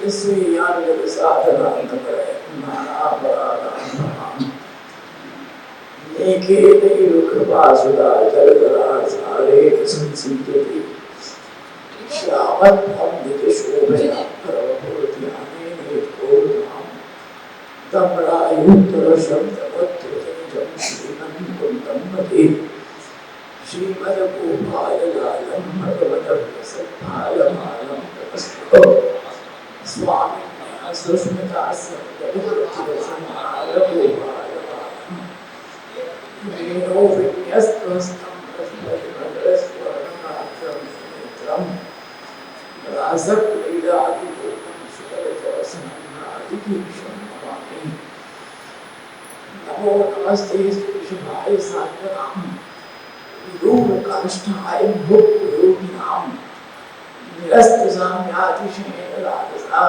यस्यान्यत् साधनान्तकरणानां एकेनैव कृपासुधा जलधरासारे संसिद्ध्यति श्यामत्वं निजशोभया प्रभुर्ध्यानेनेत्कोरुणां तं रायुत्तरशब्दवत्तुतनिजं श्रीमन्तं मते श्रीमद्गोपाललालं भगवदभ्यसत्पालमालं तपस्को स्वामिन्या सुस्मितास्य जगद्गोपालमालं वेणो विन्यस्तस्तं रसपरिमलस्वर्णनाथं सुमित्रं रासक्रीडादिपूर्णं सुकरजवसनम्रादिभीषं नमामि। नमो नमस्ते श्रीशुभाय सात्वतां विदूरकाष्ठाय भुक्तियोगिनां निरस्तसाम्यातिशयेन राजसा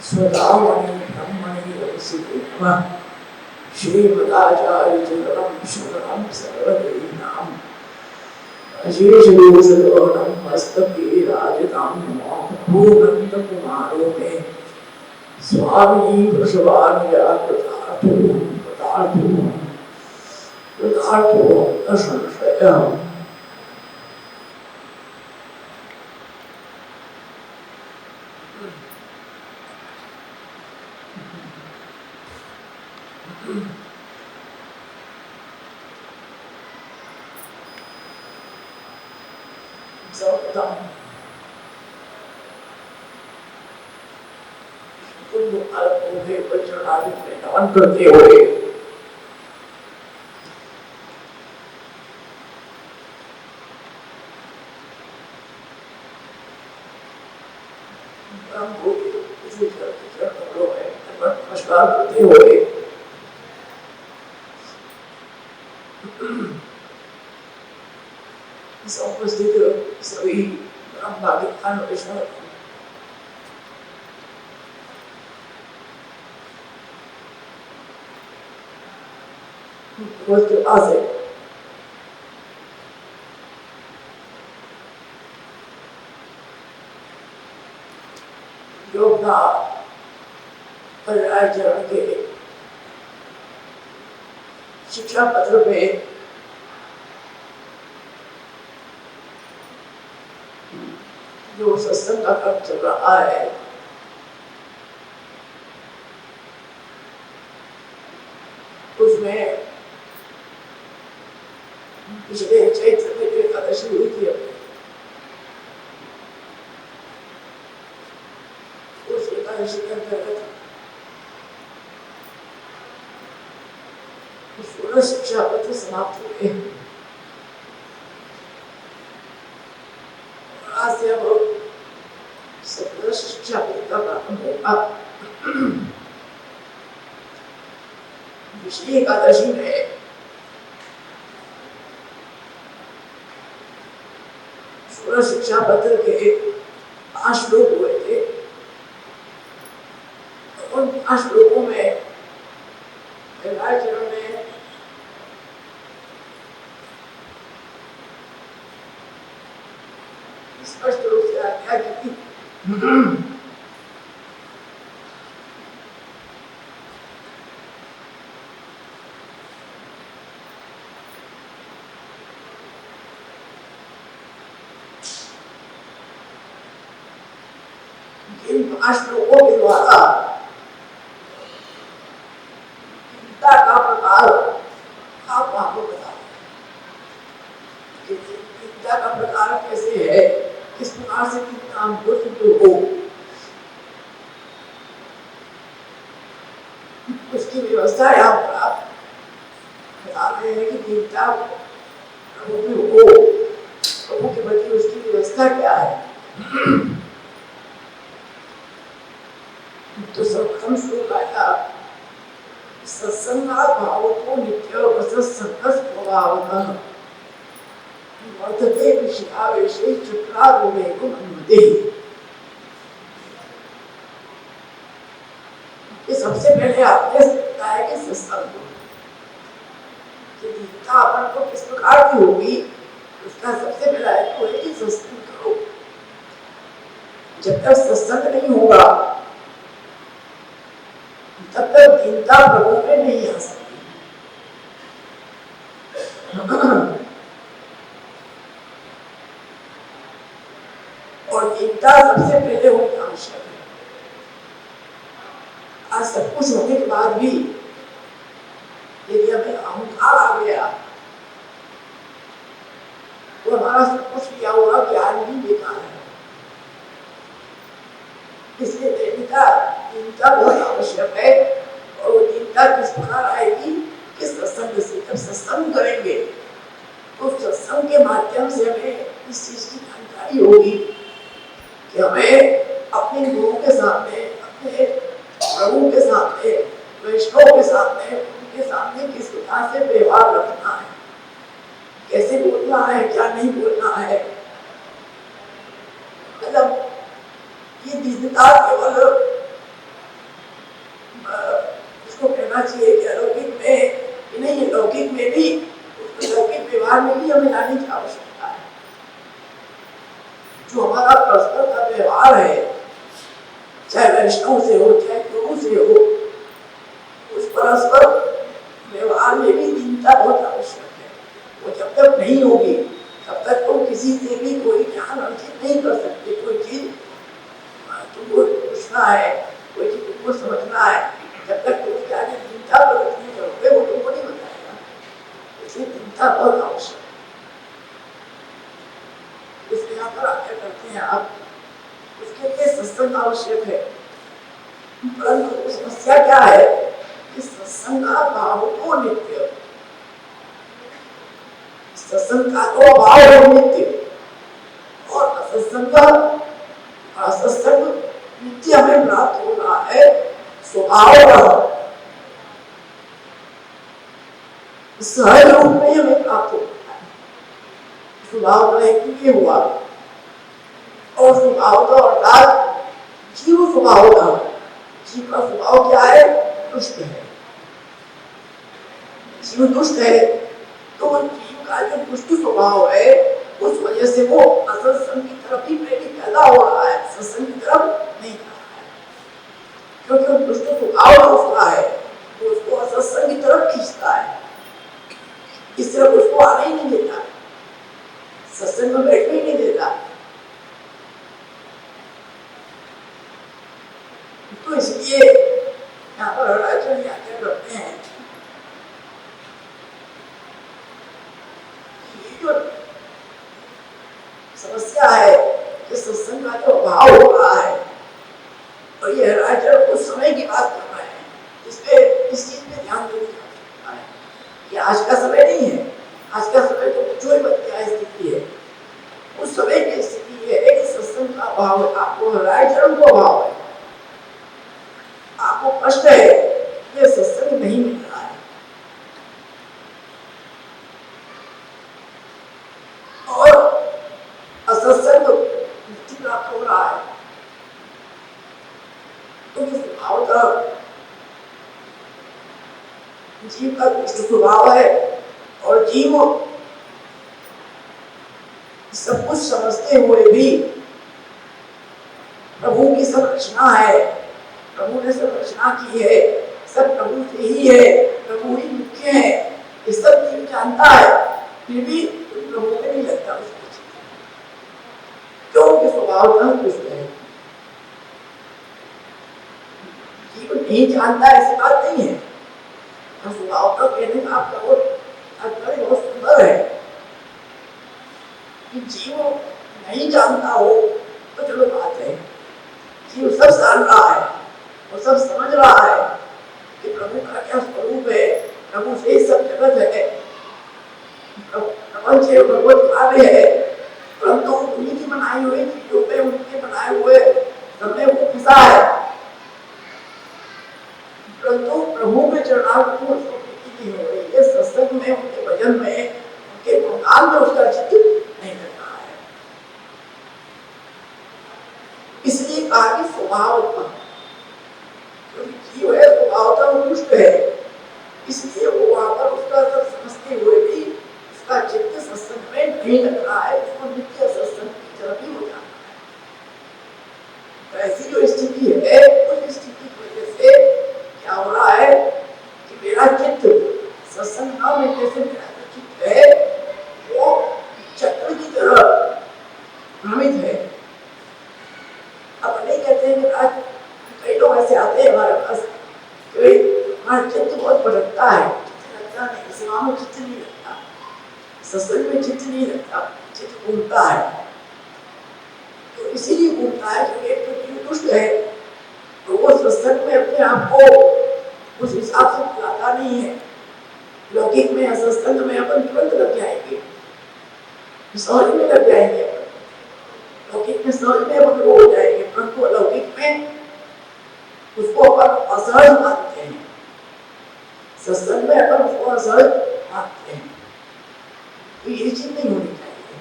स्वधामणि ब्रह्मणि रमसिते नमः। श्रीमदाचार्यचरणं शरणं सर्वदेहिनां अशेषदोषदोहनं मस्तके राजतां नमो भूनन्दकुमारो मे स्वामी वृषभानुजा कृतार्थो न संशयः। नमन करते हुए नमस्कार करते हुए उपस्थित सभी ब्रह्माज्ञान वैष्णव आज योगना परिचरण के शिक्षा पत्र पे जो सत्संग का क्रम चल रहा है उसमें पिछले चैत्र में जो एकादशी हुई थी उस एकादशी के अंतर्गत पूर्ण शिक्षा पत्र समाप्त हुए। आज से अब सत्रह शिक्षा पत्र का प्रारंभ होगा। पिछली एकादशी में पूर्ण शिक्षा पत्र के 5 श्लोक हुए थे। उन 5 श्लोकों में पहला चरण में स्पष्ट रूप से आज्ञा की इन 5 श्लोकों के द्वारा गीता का प्रकार आप आपको बता गीता का प्रकार कैसे है, किस प्रकार से गीता हमको सिद्ध हो, उसकी व्यवस्था यहाँ पर आप बता रहे हैं कि गीता प्रभु की हो, प्रभु के प्रति उसकी व्यवस्था क्या है। तो सर्वप्रथम श्लोक आया सत्संगा भाव को नित्य वसत्संगस प्रभावतः वर्तते विषयावेशे चक्रारूढ़ेको मन्मते। ये सबसे पहले आपने बताया कि सत्संग कि गीता अपन को किस प्रकार की होगी, उसका सबसे पहला हेतु है कि सत्संग करो। जब तक सत्संग नहीं होगा तब तक दीनता प्रभु में नहीं आ सकती। और दीनता सबसे पहले होनी आवश्यक है। आज सब कुछ होने के बाद भी यदि हमें अहंकार आ गया तो हमारा सब कुछ किया हुआ ज्ञान भी बेकार है। इसलिए दीनता बहुत आवश्यक है। और वो दीनता किस प्रकार आएगी कि सत्संग से। जब सत्संग करेंगे तो सत्संग के माध्यम से हमें इस चीज की जानकारी होगी कि हमें अपने गुरु के सामने, अपने प्रभु के सामने, वैष्णव के सामने, उनके सामने किस प्रकार से व्यवहार रखना है, कैसे बोलना है, क्या नहीं बोलना है। मतलब ये दीनता केवल इसको कहना चाहिए कि अलौकिक में नहीं, लौकिक में भी, लौकिक व्यवहार में भी हमें लाने की आवश्यकता है। जो हमारा परस्पर का व्यवहार है, चाहे वैष्णव से हो चाहे गुरु से हो, उस परस्पर व्यवहार में भी दीनता बहुत आवश्यक है। वो जब तक नहीं होगी तब तक तुम किसी से भी कोई ज्ञान अर्जित नहीं कर सकते। कोई चीज तुमको पूछना है, कोई चीज तुमको समझना है, जब तक तुम क्या दीनता प्रकट नहीं करोगे वो तुमको नहीं बताएगा। इसलिए दीनता बहुत आवश्यक है। इसलिए यहाँ पर आकर करते हैं आप, उसके लिए सत्संग आवश्यक है। परंतु समस्या क्या है कि सत्संग का भाव तो नित्य, सत्संग का तो भाव है नित्य, और असत्संग नित्य हमें प्राप्त हो रहा है स्वभाव सहज रूप में हमें प्राप्त होता है। स्वभाव का एक हुआ, और स्वभाव का अर्थात जीव स्वभाव का, जीव का स्वभाव क्या है? दुष्ट है। जीव दुष्ट है तो जीव का जो दुष्ट स्वभाव है उस वजह से वो असत्संग की तरफ ही प्रेरित पैदा हो रहा है, सत्संग की तरफ नहीं जा रहा है। क्योंकि वो दुष्ट स्वभाव उसका है तो उसको असत्संग की तरफ खींचता है, इस तरफ उसको आने ही नहीं देता, सत्संग में बैठने ही नहीं देता। तो इसलिए यहाँ पर अरुणाचल यात्रा करते हैं, जो समस्या है कि सत्संग का जो अभाव हो रहा है, और ये अरुणाचल उस समय की बात कर रहे हैं जिसपे इस चीज पे ध्यान देने की आवश्यकता है। ये आज का समय नहीं है, आज का समय तो जो ही बच्चा स्थिति है, उस समय की स्थिति है कि सत्संग का अभाव है। आपको अरुणाचल को अभाव है, आपको कष्ट है, ये सत्संग नहीं मिल रहा है। और असत्संग मुक्ति प्राप्त हो रहा है, तो इस भाव का जीव का दुष्ट स्वभाव है, और जीव सब कुछ समझते हुए भी प्रभु की सब रचना है, प्रभु ने सब रचना की है, सब प्रभु से ही है, प्रभु ही मुख्य है, ये सब जीव जानता है, फिर भी प्रभु में नहीं लगता उसको। क्योंकि स्वभाव का दुष्ट है। जीव नहीं जानता ऐसी बात नहीं है, स्वभाव का कहने का आपका वो तात्पर्य बहुत सुंदर है कि जीव नहीं जानता हो तो चलो बात है, जीव सब जान रहा है और सब समझ रहा है कि प्रभु का क्या स्वरूप है, प्रभु से सब जगत है, प्रपंच है, भगवत कार्य है, परंतु उन्हीं की बनाई हुई चीजों पे, उनके बनाए हुए समय वो फंसा है। परंतु प्रभु के चरणारविंद में उसको प्रीति नहीं हो रही है, सत्संग में, उनके भजन में, उनके गुणगान में उसका चित्त नहीं लग रहा है। इसलिए कहा कि स्वभाव उत्पन्न, क्योंकि जीव है स्वभावतः दुष्ट है, इसलिए वो वहां पर उसका सब समझते हुए भी उसका चित्त सत्संग में नहीं लग रहा है, उसको नित्य सत्संग की तरफ ही हो जाना है। तो ऐसी जो स्थिति है उस स्थिति की वजह से क्या हो रहा है कि मेरा चित्त सत्संग न मिलने से मेरा जो चित्त है वो चक्र की तरह भ्रमित है। अब नहीं कहते हैं कि आज कई लोग ऐसे आते हैं हमारे पास, हमारा चित्त बहुत भटकता है, चित्त लगता नहीं, सेवा में चित्त नहीं लगता, सत्संग में चित्त नहीं लगता, चित्त घूमता है। तो इसीलिए घूमता है क्योंकि एक तो जीव दुष्ट है, तो वो सत्संग में अपने आप को उस हिसाब से बुलाता नहीं है। लौकिक में सत्संग में अपन तुरंत लग जाएंगे, सहज में लग जाएंगे, लौकिक में सहज में अपन हो जाएंगे, परंतु अलौकिक में उसको अपन असहज मानते हैं, सत्संग में अपन उसको असहज मानते हैं। तो ये चीज नहीं होनी चाहिए।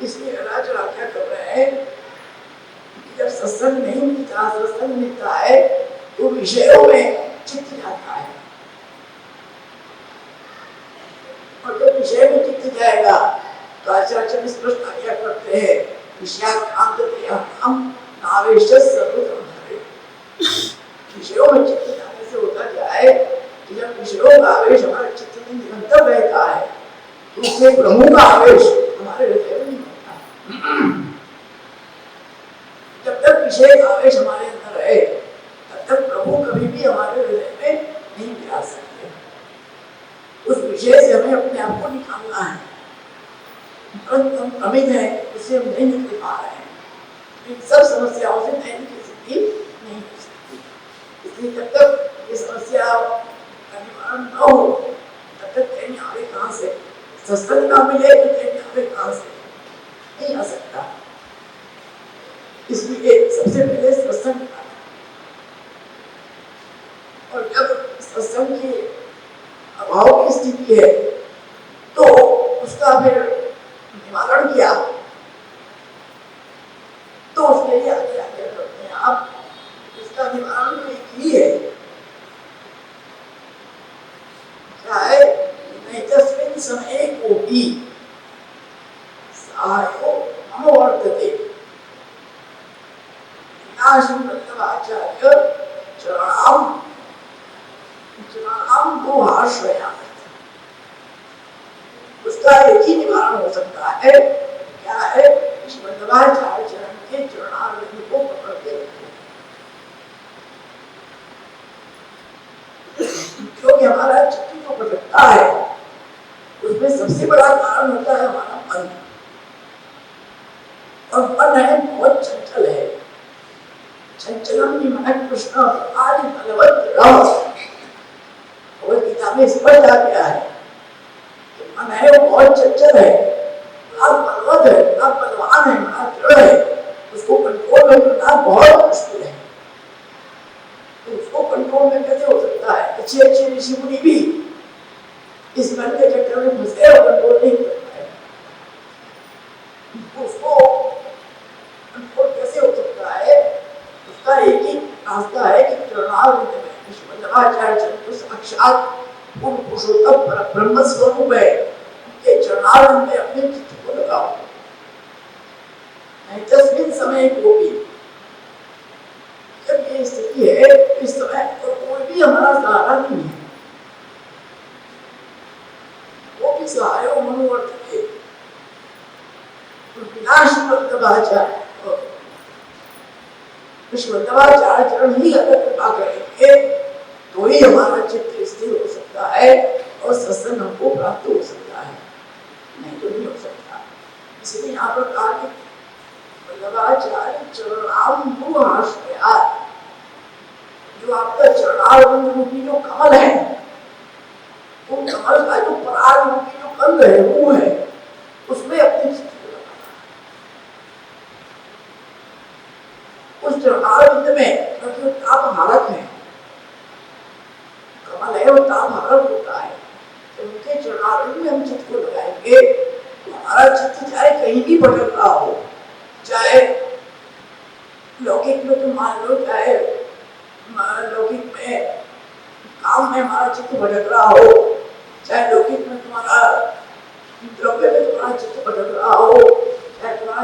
इसलिए राज क्या कर रहे हैं कि जब सत्संग नहीं मिलता, सत्संग मिलता है तो विषयों में चित्त जाता है, और जब विषय में चित्त जाएगा तो आचार्य इस प्रश्न क्या करते हैं, विषयों में चित्त जाने से होता क्या है कि जब विषयों का आवेश हमारे चित्त में निरंतर रहता है तो उससे प्रभु का आवेश हमारे हृदय में नहीं होता। जब तक विषय का आवेश हमारे अंदर है तब तक प्रभु कभी भी हमारे हृदय में नहीं गिरा सकते। उस विषय से हमें अपने आप को निकालना है, परंतु हम भ्रमित हैं, उससे हम नहीं निकल पा रहे हैं। इन सब समस्याओं से नहीं निकल सकती, नहीं हो सकती। इसलिए जब तक ये समस्या का निवारण न हो तब तक चैन आवे कहाँ से, सत्संग ना मिले तो चैन आवे कहाँ से, नहीं आ सकता। इसलिए सबसे पहले सत्संग, और जब सत्संग की अभाव की स्थिति है तो उसका फिर निवारण किया, तो उसके लिए आगे आगे करते हैं आप। इसका निवारण तो एक ही है, क्या है, नहीं तस्मिन् समये कोपि सहायो अमवर्तते आचार्य चरणाम को आश्रया। उसका एक ही निवारण हो सकता है, क्या है, वल्लभाचार्य चरण के चरणारविंद को पकड़ के रखो। क्योंकि हमारा चित्त जो भटकता है उसमें सबसे बड़ा कारण होता है हमारा मन, और मन है बहुत चंचल है। चंचलम मन कृष्ण आदि बलवत रह, गीता में स्पष्ट आ गया है कि मन है वो बहुत चंचल है, आप बलवत है, आप बलवान है, आप दृढ़ है, उसको कंट्रोल में करना बहुत मुश्किल है। तो उसको कंट्रोल में कैसे हो सकता है? अच्छे अच्छे ऋषि मुनि भी इस मन के चक्कर में फंस गए और कंट्रोल नहीं कर पाए। उसको कंट्रोल कैसे हो सकता है? उसका एक ही रास्ता है कि चरणारविंद में वल्लभाचार्य साक्षात पूर्ण पुरुषोत्तम परब्रह्म स्वरूप है, उनके चरणारविंद में अपने चित्त को लगाओ। नहीं तस्मिन् समये कोपि, जब ये स्थिति है इस समय तो कोई भी हमारा सहारा नहीं है, वो भी सहायो मनोवर्तते वल्लभाचार्य वल्लभाचार्य चरण ही अगर कृपा करेंगे तो ही हमारा चित्त स्थिर हो सकता है और सत्संग हमको प्राप्त हो सकता है, नहीं तो नहीं हो सकता। इसलिए यहाँ पर कहा कि वल्लभाचार्य चरणाम्बु आश्रया, जो आपका चरणारविंद रूपी जो कमल है, वो कमल का जो पराग रूपी जो कंद है वो है, उसमें अपने चित्त को लगाना। उस चरणारविंद में क्योंकि ताप हारक है, कमल है वो ताप हारक होता है, तो उनके चरणारविंद में हम चित्त को लगाएंगे तो हमारा चित्त चाहे कहीं भी भटक रहा हो, चाहे लौकिक में तो मान लो, चाहे लौकिक में काम में हमारा चित्त भटक रहा हो, चाहे लौकिक में तुम्हारा द्रव्य में तुम्हारा चित्त भटक रहा हो, चाहे तुम्हारा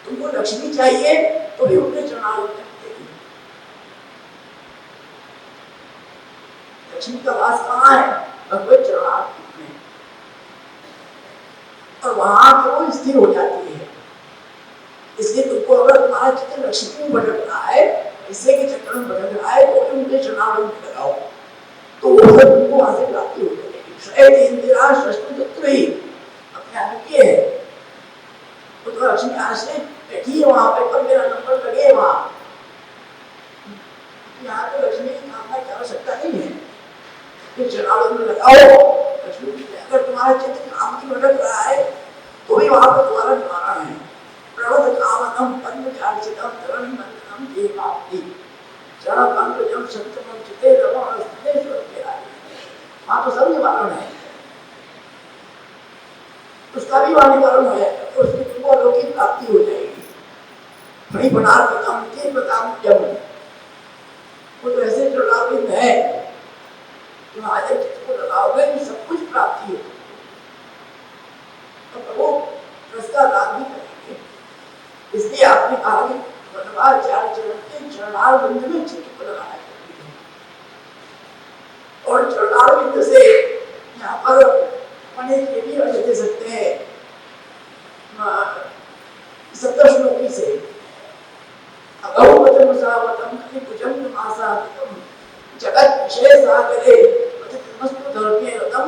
तुमको लक्ष्मी चाहिए तो भी उनके चरणारविंद देगी। लक्ष्मी का वास कहाँ है? भगवत चरणारविंद में, और वहां पे वो स्थिर हो जाती है। इसलिए तुमको अगर तुम्हारा चित्र लक्ष्मी में भटक रहा है, इससे के चक्कर में भटक रहा है, तो उनके चरणारविंद में लगाओ, तो वो सब तुमको वहां से प्राप्ति हो जाएगी। शायद इंदिरा षष्ठ ही अपने आप ये है, तो लक्ष्मी आश्रय बैठी है वहां पे, पर मेरा नंबर लगे वहां। यहाँ तो लक्ष्मी की कामना की आवश्यकता नहीं है कि चरणारविंद में लगाओ लक्ष्मी। अगर तुम्हारा चित्र काम की भटक रहा है तो भी वहां पर तुम्हारा निवारण है। प्रवद कामनम पद्मचार्चितम धरण मंदनम देवाप्ति चरण पंकजम शक्तमम चिते रमण स्थितेश्वर के आए, वहां तो सब निवारण है। उसका भी वहां निवारण हो जाएगा, तो उसकी तुमको अलौकिक प्राप्ति हो जाएगी। वही पदार्थम के बताम जब वो तो ऐसे चरणारविंद है, तुम आज चित्र को लगाओगे तो सब कुछ प्राप्ति है। तो वो रस्ता दान भी करेंगे। इसलिए आपने कहा कि वनवाचार्य चरण के चरणारविंद में चित्र को लगाना चाहिए। और चरणारविंद से यहाँ पर अनेक ये भी अर्थ दे सकते हैं सप्तश्लोकी से। अगौवतम सावतम कलिकुजम मासातम जगत विशेष सागरे पतितमस्तु धर्मे रतम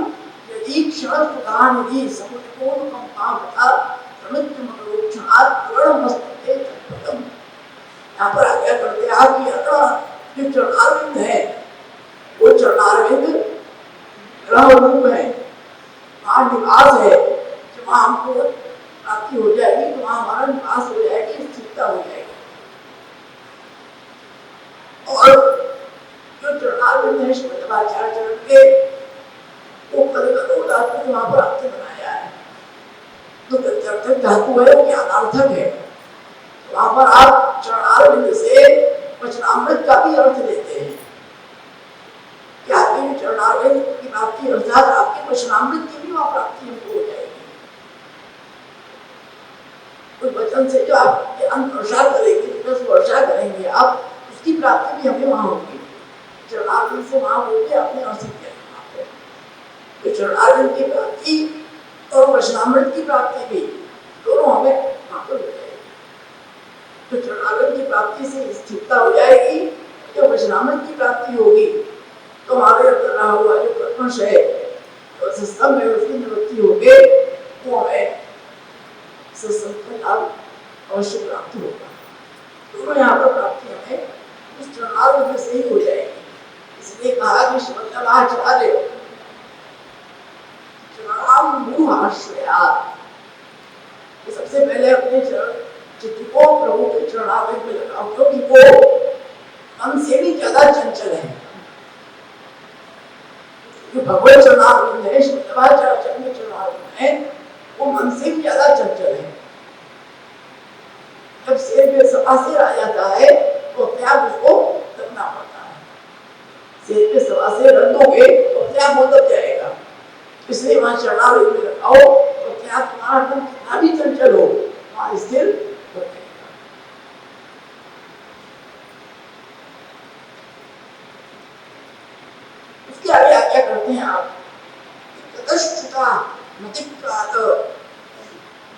यदि क्षणस्फुटानिधि समुद्रकोण कंपावता प्रमित्यमकरोक्षणात् पूर्णमस्तुते तत्पदम। यहाँ पर आज्ञा करते आप कि जो चरणारविंद है वो चरणारविंद ग्रह रूप है, वहाँ निवास है, जो वहाँ हमको प्राप्ति हो जाएगी, तो वहाँ हमारा निवास हो जाएगी, स्थिरता हो जाएगी। और जो चरणारविंद है श्रीमद्भागवत चरण के, वो कल धातु वहां पर अर्थ बनाया है, तो गत्यर्थक धातु है वो ज्ञानार्थक है। वहां पर आप चरणारविंद से वचनामृत का भी अर्थ लेते हैं कि आपकी चरणारविंद की प्राप्ति अर्थात आपके वचनामृत की भी वहां प्राप्ति हमको हो जाएगी। उस वचन से जो आप ज्ञान वर्षा करेंगे, रस वर्षा करेंगे आप, उसकी प्राप्ति भी हमें वहां होगी। चरणारविंद से वहां होगी अपने अर्थ तो चरणारविंद की प्राप्ति और वचनामृत की प्राप्ति भी दोनों हमें वहां पर हो जाएगी। तो चरणारविंद की प्राप्ति से स्थिरता हो जाएगी, जब वचनामृत की प्राप्ति होगी तो हमारे अंदर रहा हुआ जो कर्मश है तो सिस्टम में उसकी निवृत्ति होगी, वो हमें सत्संग का लाभ अवश्य प्राप्त होगा। दोनों यहाँ पर प्राप्ति हमें उस चरणारविंद से ही हो जाएगी। इसलिए कहा कि श्रीमद्भागवत सबसे पहले अपने चित्त को प्रभु के चरणारविंद में लगाओ, क्योंकि वो मन से भी ज्यादा चंचल है। जो भगवत चरणारविंद है, श्रीमद्भागवत चरणारविंद है, वो मन से भी ज्यादा चंचल है। जब सिर पे सवासिर आ जाता है तो अपने आप उसको दबना पड़ता है। सिर पे सवासिर रख दोगे तो अपने आप वो दब जाएगा। इसलिए वहां चरणारविंद में लगाओ तो अपने आप तुम्हारा मन कितना भी चंचल हो वहां स्थिर हो जाएगा। उसके आगे क्या करते हैं आप? ततश्चुता मतिक्रात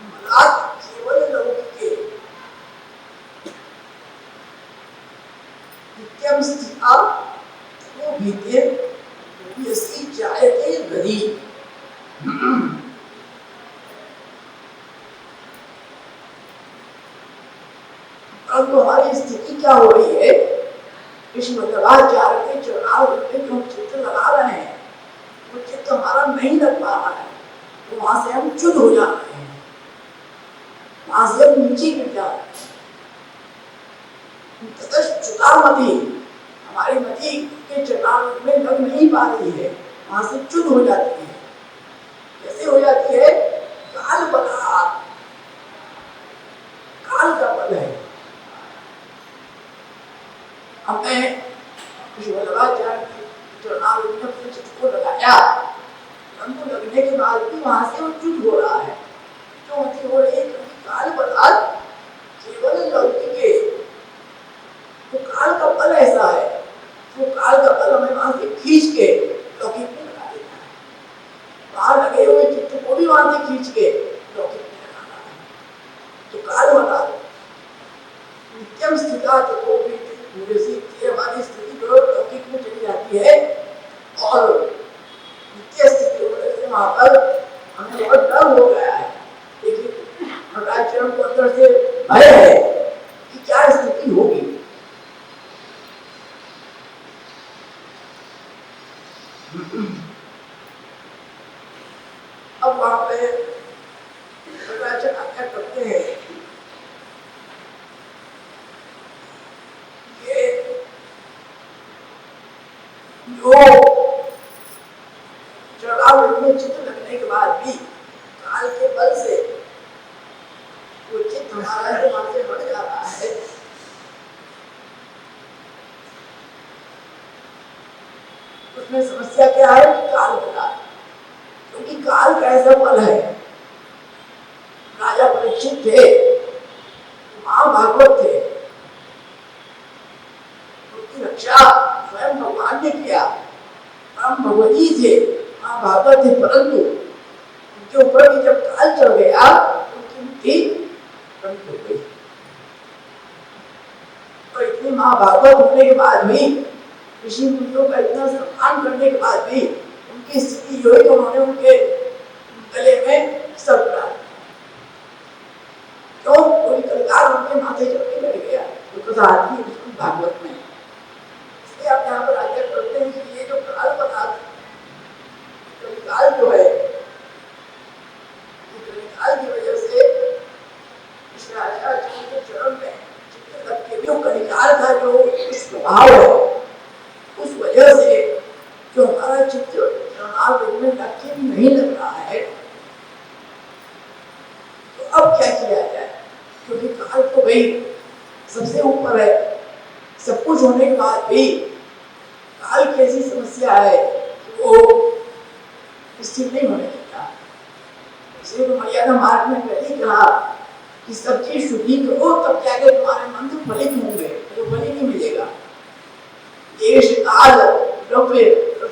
मलात् केवल लौकिके नित्यं स्थिता वो भीते यसी जायते गरी। अब हमारी स्थिति क्या हो रही है? श्रीमद्भागवत के चरणारविंद में जो चित्त लगा रहे हैं वो चित्त हमारा नहीं लग पा रहा है, तो वहां से हम च्युत हो जा रहे हैं, वहां से हम नीचे गिर जा रहे हैं। च्युतामति हमारी मति के चरणारविंद में लग नहीं पा रही है, वहां से च्युत हो जाती है। कैसे हो जाती है? काल बला, काल का बल है। हमने चरणारविंद में अपने चित्त को लगाया, हमको लगने के बाद भी वहां से वो च्युत हो रहा है। क्यों हो रही है? क्योंकि काल बलात् नित्यम स्थिता तो पूरे से हमारी स्थिति जो लौकिक में चली जाती है और नित्य स्थिति होने से वहां पर हमें बहुत डर हो गया है। लेकिन आचरण को अंदर से भय है कि क्या स्थिति होगी। अब वहां पे आज्ञा करते हैं कि जो चढ़ाव में चित्त लगने के बाद भी काल के बल से वो चित्त हमारा दिमाग से बढ़ जाता है, उसमें समस्या क्या है कि काल बता, क्योंकि काल का ऐसा बल है। राजा परीक्षित थे, महाभागवत थे, उनकी रक्षा स्वयं भगवान ने किया, हम भगवती थे, महाभागवत थे, परंतु उनके ऊपर भी जब काल चढ़ गया तो उनकी मुक्ति बंद हो गई। तो इतने महाभागवत होने के बाद भी, ऋषि मुनियों का इतना सम्मान करने के बाद भी उनकी स्थिति जो है कि उन्होंने उनके गले में सब डाला। क्यों? कोई कलकार उनके माथे चढ़ के बैठ गया, तो कथा आती है भागवत में। इसलिए आप यहाँ पर आज्ञा करते हैं कि ये जो काल बना, कलिकाल जो है, कलिकाल की वजह से इस राजा के चरण में चित्त लग के जो कलिकाल का जो प्रभाव है, उस वजह से जो हमारा चित्त में लक्ष्य नहीं लग रहा है, तो अब क्या किया जाए? क्योंकि काल तो भाई सबसे ऊपर है, सब कुछ होने के बाद भी काल की ऐसी समस्या है कि वो स्थिर नहीं होने देता। इसलिए तो मर्यादा मार्ग में पहले ही कहा कि सब चीज शुद्धि करो, तब जाके तुम्हारे मंत्र फलित होंगे, तो फल ही नहीं मिलेगा। देश काल द्रव्य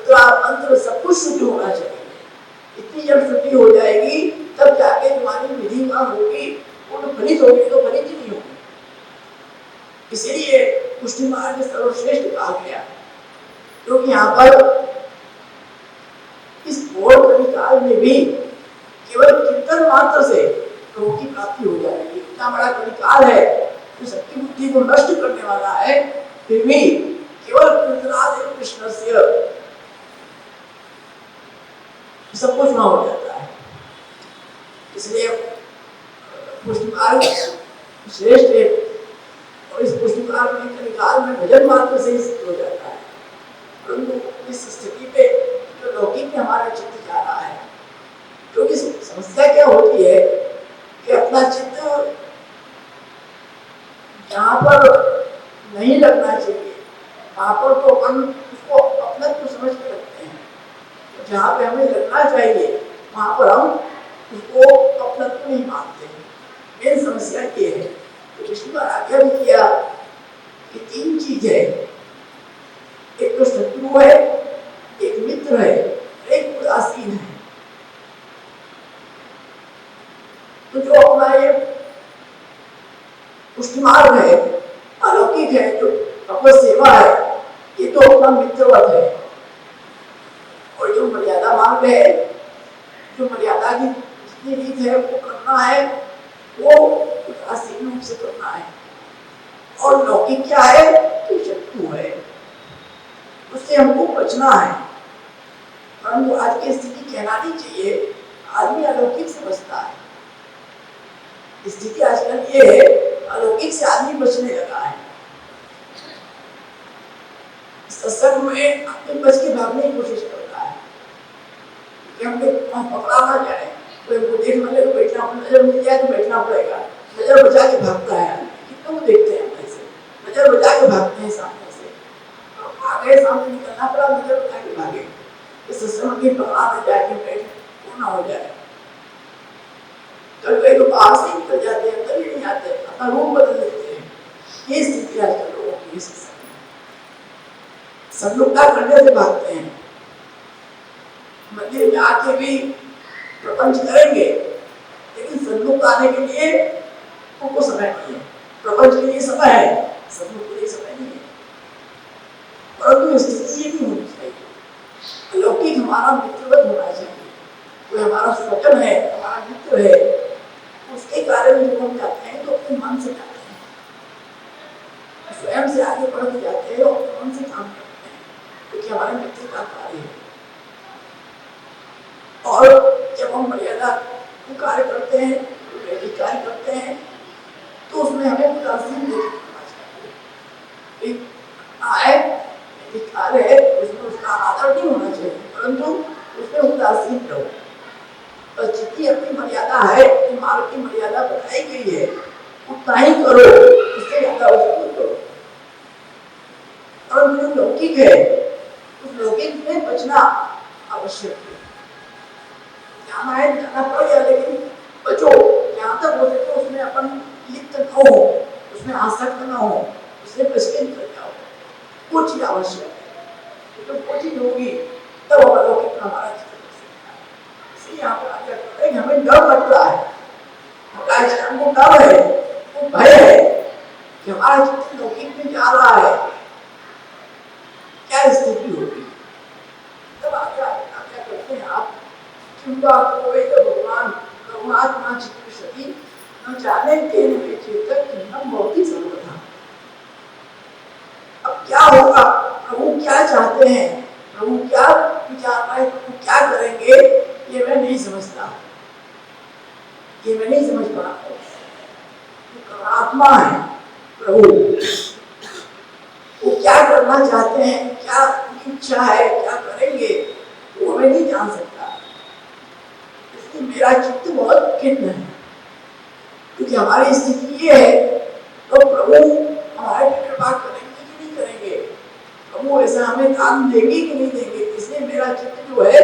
मंत्र सब कुछ शुद्ध होना चाहिए। इतनी जब शुद्धि हो जाएगी तब जाके तुम्हारी विधि वहां होगी, वो तो फलित होगी, तो फलित ही नहीं होगी। इसलिए पुष्टि मार्ग सर्वश्रेष्ठ कहा गया, क्योंकि यहाँ पर इस घोर कलिकाल में भी केवल कीर्तन मात्र से प्रभु की प्राप्ति हो जाएगी। इतना बड़ा कलिकाल है जो सबकी बुद्धि को नष्ट करने वाला है, फिर भी केवल कीर्तनादेव कृष्ण से सब कुछ वहां हो जाता है। इसलिए पुष्टि मार्ग श्रेष्ठ है, और इस पुष्टि मार्ग में कलिकाल में भजन मात्र से ही सिद्ध हो जाता है। परंतु इस स्थिति पे जो लौकिक में हमारा चित्त जा रहा है, क्योंकि समस्या क्या होती है कि अपना चित्त जहाँ पर नहीं लगना चाहिए वहां पर तो अपन उसको अपना तो समझ के रखते हैं, तो जहाँ पे हमें लगना चाहिए वहां पर हम उसको अपना तो नहीं मानते हैं। मेन समस्या ये है। तो पिछली बार आज्ञा भी किया कि तीन चीज है, एक तो शत्रु है, एक मित्र है, एक उदासीन है। तो जो अपना ये पुष्टि मार्ग है, अलौकिक है, जो भगवत सेवा है, ये तो अपना मित्रवत है। और जो मर्यादा मार्ग है, जो मर्यादा की जितनी रीत है वो करना है, वो उदासीन रूप से करना है। और लौकिक क्या है कि शत्रु है, उससे हमको बचना है। परंतु आज की स्थिति कहना नहीं चाहिए, आदमी अलौकिक से बचता है। स्थिति आजकल ये है, अलौकिक से आदमी बचने लगा है। सत्संग में आदमी बच के भागने की कोशिश करता है कि हमको पकड़ा ना जाए, कोई हमको देख न ले तो बैठना, नजर मिल जाए तो बैठना पड़ेगा। नजर बचा के भागता है, कितनों को देखते हैं ऐसे, नजर बचा के भागते हैं सामने से। आगे सामने निकलना पड़ा, नजर बचा के भागे, सत्संग की पकड़ा न जाए कि बैठे वो ना हो जाए। कई तो बाहर से निकल जाते हैं, अंदर ही नहीं आते, अपना रूप बदल लेते हैं। ये स्थिति आजकल लोगों की संलुकता करने से भागते हैं। मंदिर में आके भी प्रपंच करेंगे, लेकिन संलुक आने के लिए उनको समय नहीं है। प्रपंच के लिए समय है, सतगुरु के लिए समय नहीं है। परंतु स्थिति ये भी होनी चाहिए, अलौकिक हमारा मित्रवत होना चाहिए, कोई हमारा स्वजन है, हमारा मित्र है, उसके कार्य में जब हम जाते हैं तो अपने मन से जाते हैं, स्वयं से आगे बढ़ते जाते हैं और मन से काम करते हैं, क्योंकि हमारे मित्र का कार्य है। और जब हम मर्यादा कार्य करते हैं, वैदिक कार्य करते हैं, तो उसमें हमें उदासीन नहीं करना चाहिए। आए वैदिक कार्य है, उसमें उसका आदर नहीं होना चाहिए, परंतु उसमें उदासीन रहो। और जितनी अपनी मर्यादा है, मार्ग की मर्यादा बताई गई है, उतना ही करो, उससे ज्यादा उसको करो। और जो लौकिक है, उस लौकिक में बचना आवश्यक है। जाना है, जाना पड़ेगा, लेकिन बचो, जहाँ तक हो सके उसमें अपन लिप्त न हो, उसमें आसक्त न हो, उससे बच के निकल जाओ। वो चीज आवश्यक है, तो वो चीज होगी तब अलौकिक हमारा जीवन। यहाँ पर आगे कहते हैं हमें डर लगता है, हमको डर है, वो भय है कि हमारा चित्त लौकिक में जा रहा है, क्या स्थिति होगी। तब आगे आगे करते हैं आप भगवान करुणात्मा चित्तशती न जाने तेन में चेतक न भवति सर्वथा। अब क्या होगा, प्रभु क्या चाहते हैं, प्रभु क्या विचार रहे, प्रभु क्या करेंगे, ये मैं नहीं समझता, ये मैं नहीं समझ पा। करुणात्मा है प्रभु, वो क्या करना चाहते हैं, क्या इच्छा है, क्या करेंगे, वो मैं नहीं जान सकता। इसलिए मेरा चित्त बहुत खिन्न है, क्योंकि हमारी स्थिति ये है, तो प्रभु हमारे पे कृपा करेंगे कि नहीं करेंगे, प्रभु ऐसा हमें दान देंगे कि नहीं देंगे। इसलिए मेरा चित्त जो है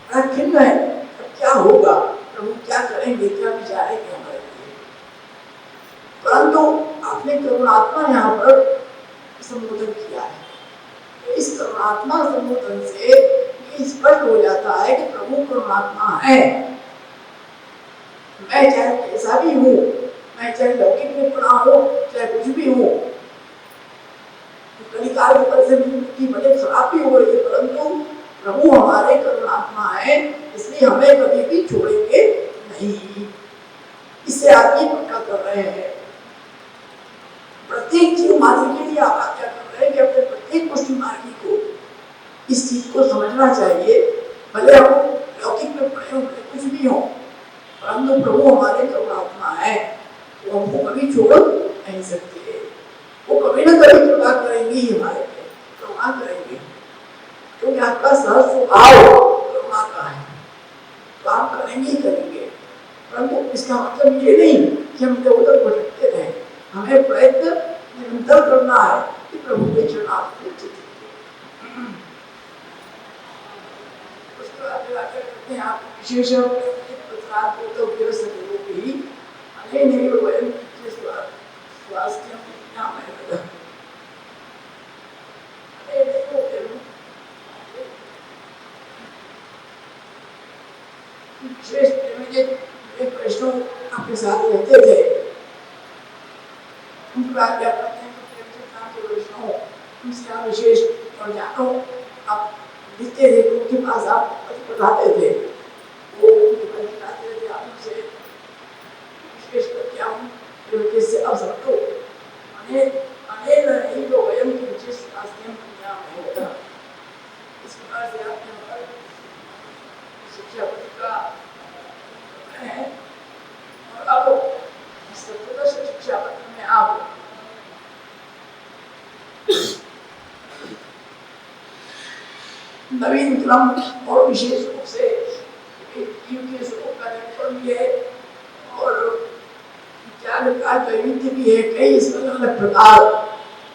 बड़ा खिन्न है। अब क्या होगा, प्रभु क्या करेंगे, क्या विचारेंगे हमारे लिए। परंतु आपने करुणात्मा यहाँ पर संबोधन किया है, इस करुणात्मा संबोधन से ये स्पष्ट हो जाता है कि प्रभु करुणात्मा है। मैं चाहे कैसा भी हूँ, मैं चाहे लौकिक में पड़ा हूँ, चाहे कुछ भी हूँ, कलिकाल के पद से मुक्ति भले खराब भी हो रही है, परंतु प्रभु हमारे करुणात्मा है, इसलिए हमें कभी भी छोड़ेंगे नहीं। इससे आदमी पक्का कर रहे हैं, प्रत्येक जीव मात्र के लिए आप आज्ञा कर रहे हैं कि अपने प्रत्येक पुष्टि मार्गी को इस चीज को समझना चाहिए। भले हम लौकिक में पड़े हो, कुछ भी हो, परंतु प्रभु हमारे करुणात्मा है, वो हमको कभी छोड़ नहीं सकते, वो कभी ना कभी कृपा करेंगे ही हमारे पे, करुणा करेंगे, क्योंकि आपका सहज स्वभाव करुणा का है, तो आप करेंगे ही करेंगे। परंतु इसका मतलब ये नहीं कि हम इधर उधर भटकते रहे, हमें प्रयत्न निरंतर करना है कि प्रभु के चरणारविंद में चित्त। उसके बाद करते हैं आप विशेष स्वास्थ्य वैष्णव आपके साथ रहते थे, उनको आज्ञा करते हैं वैष्णव उनसे विशेष और जानो आप लिखते थे, उनके पास आप बताते थे, वो बताते थे आप उनसे विशेष करके हम किससे अब सबको अनेक नहीं तो वयम की विशेष शास्त्रीय पंजाब में होता। इस प्रकार से आपने शिक्षा का है, और अब सप्तदश शिक्षा पत्र में आप नवीन क्रम और विशेष रूप से के स्वरूप का निरूपण भी है, और ज्ञान का वैविध्य भी है। कई इसमें अलग प्रकार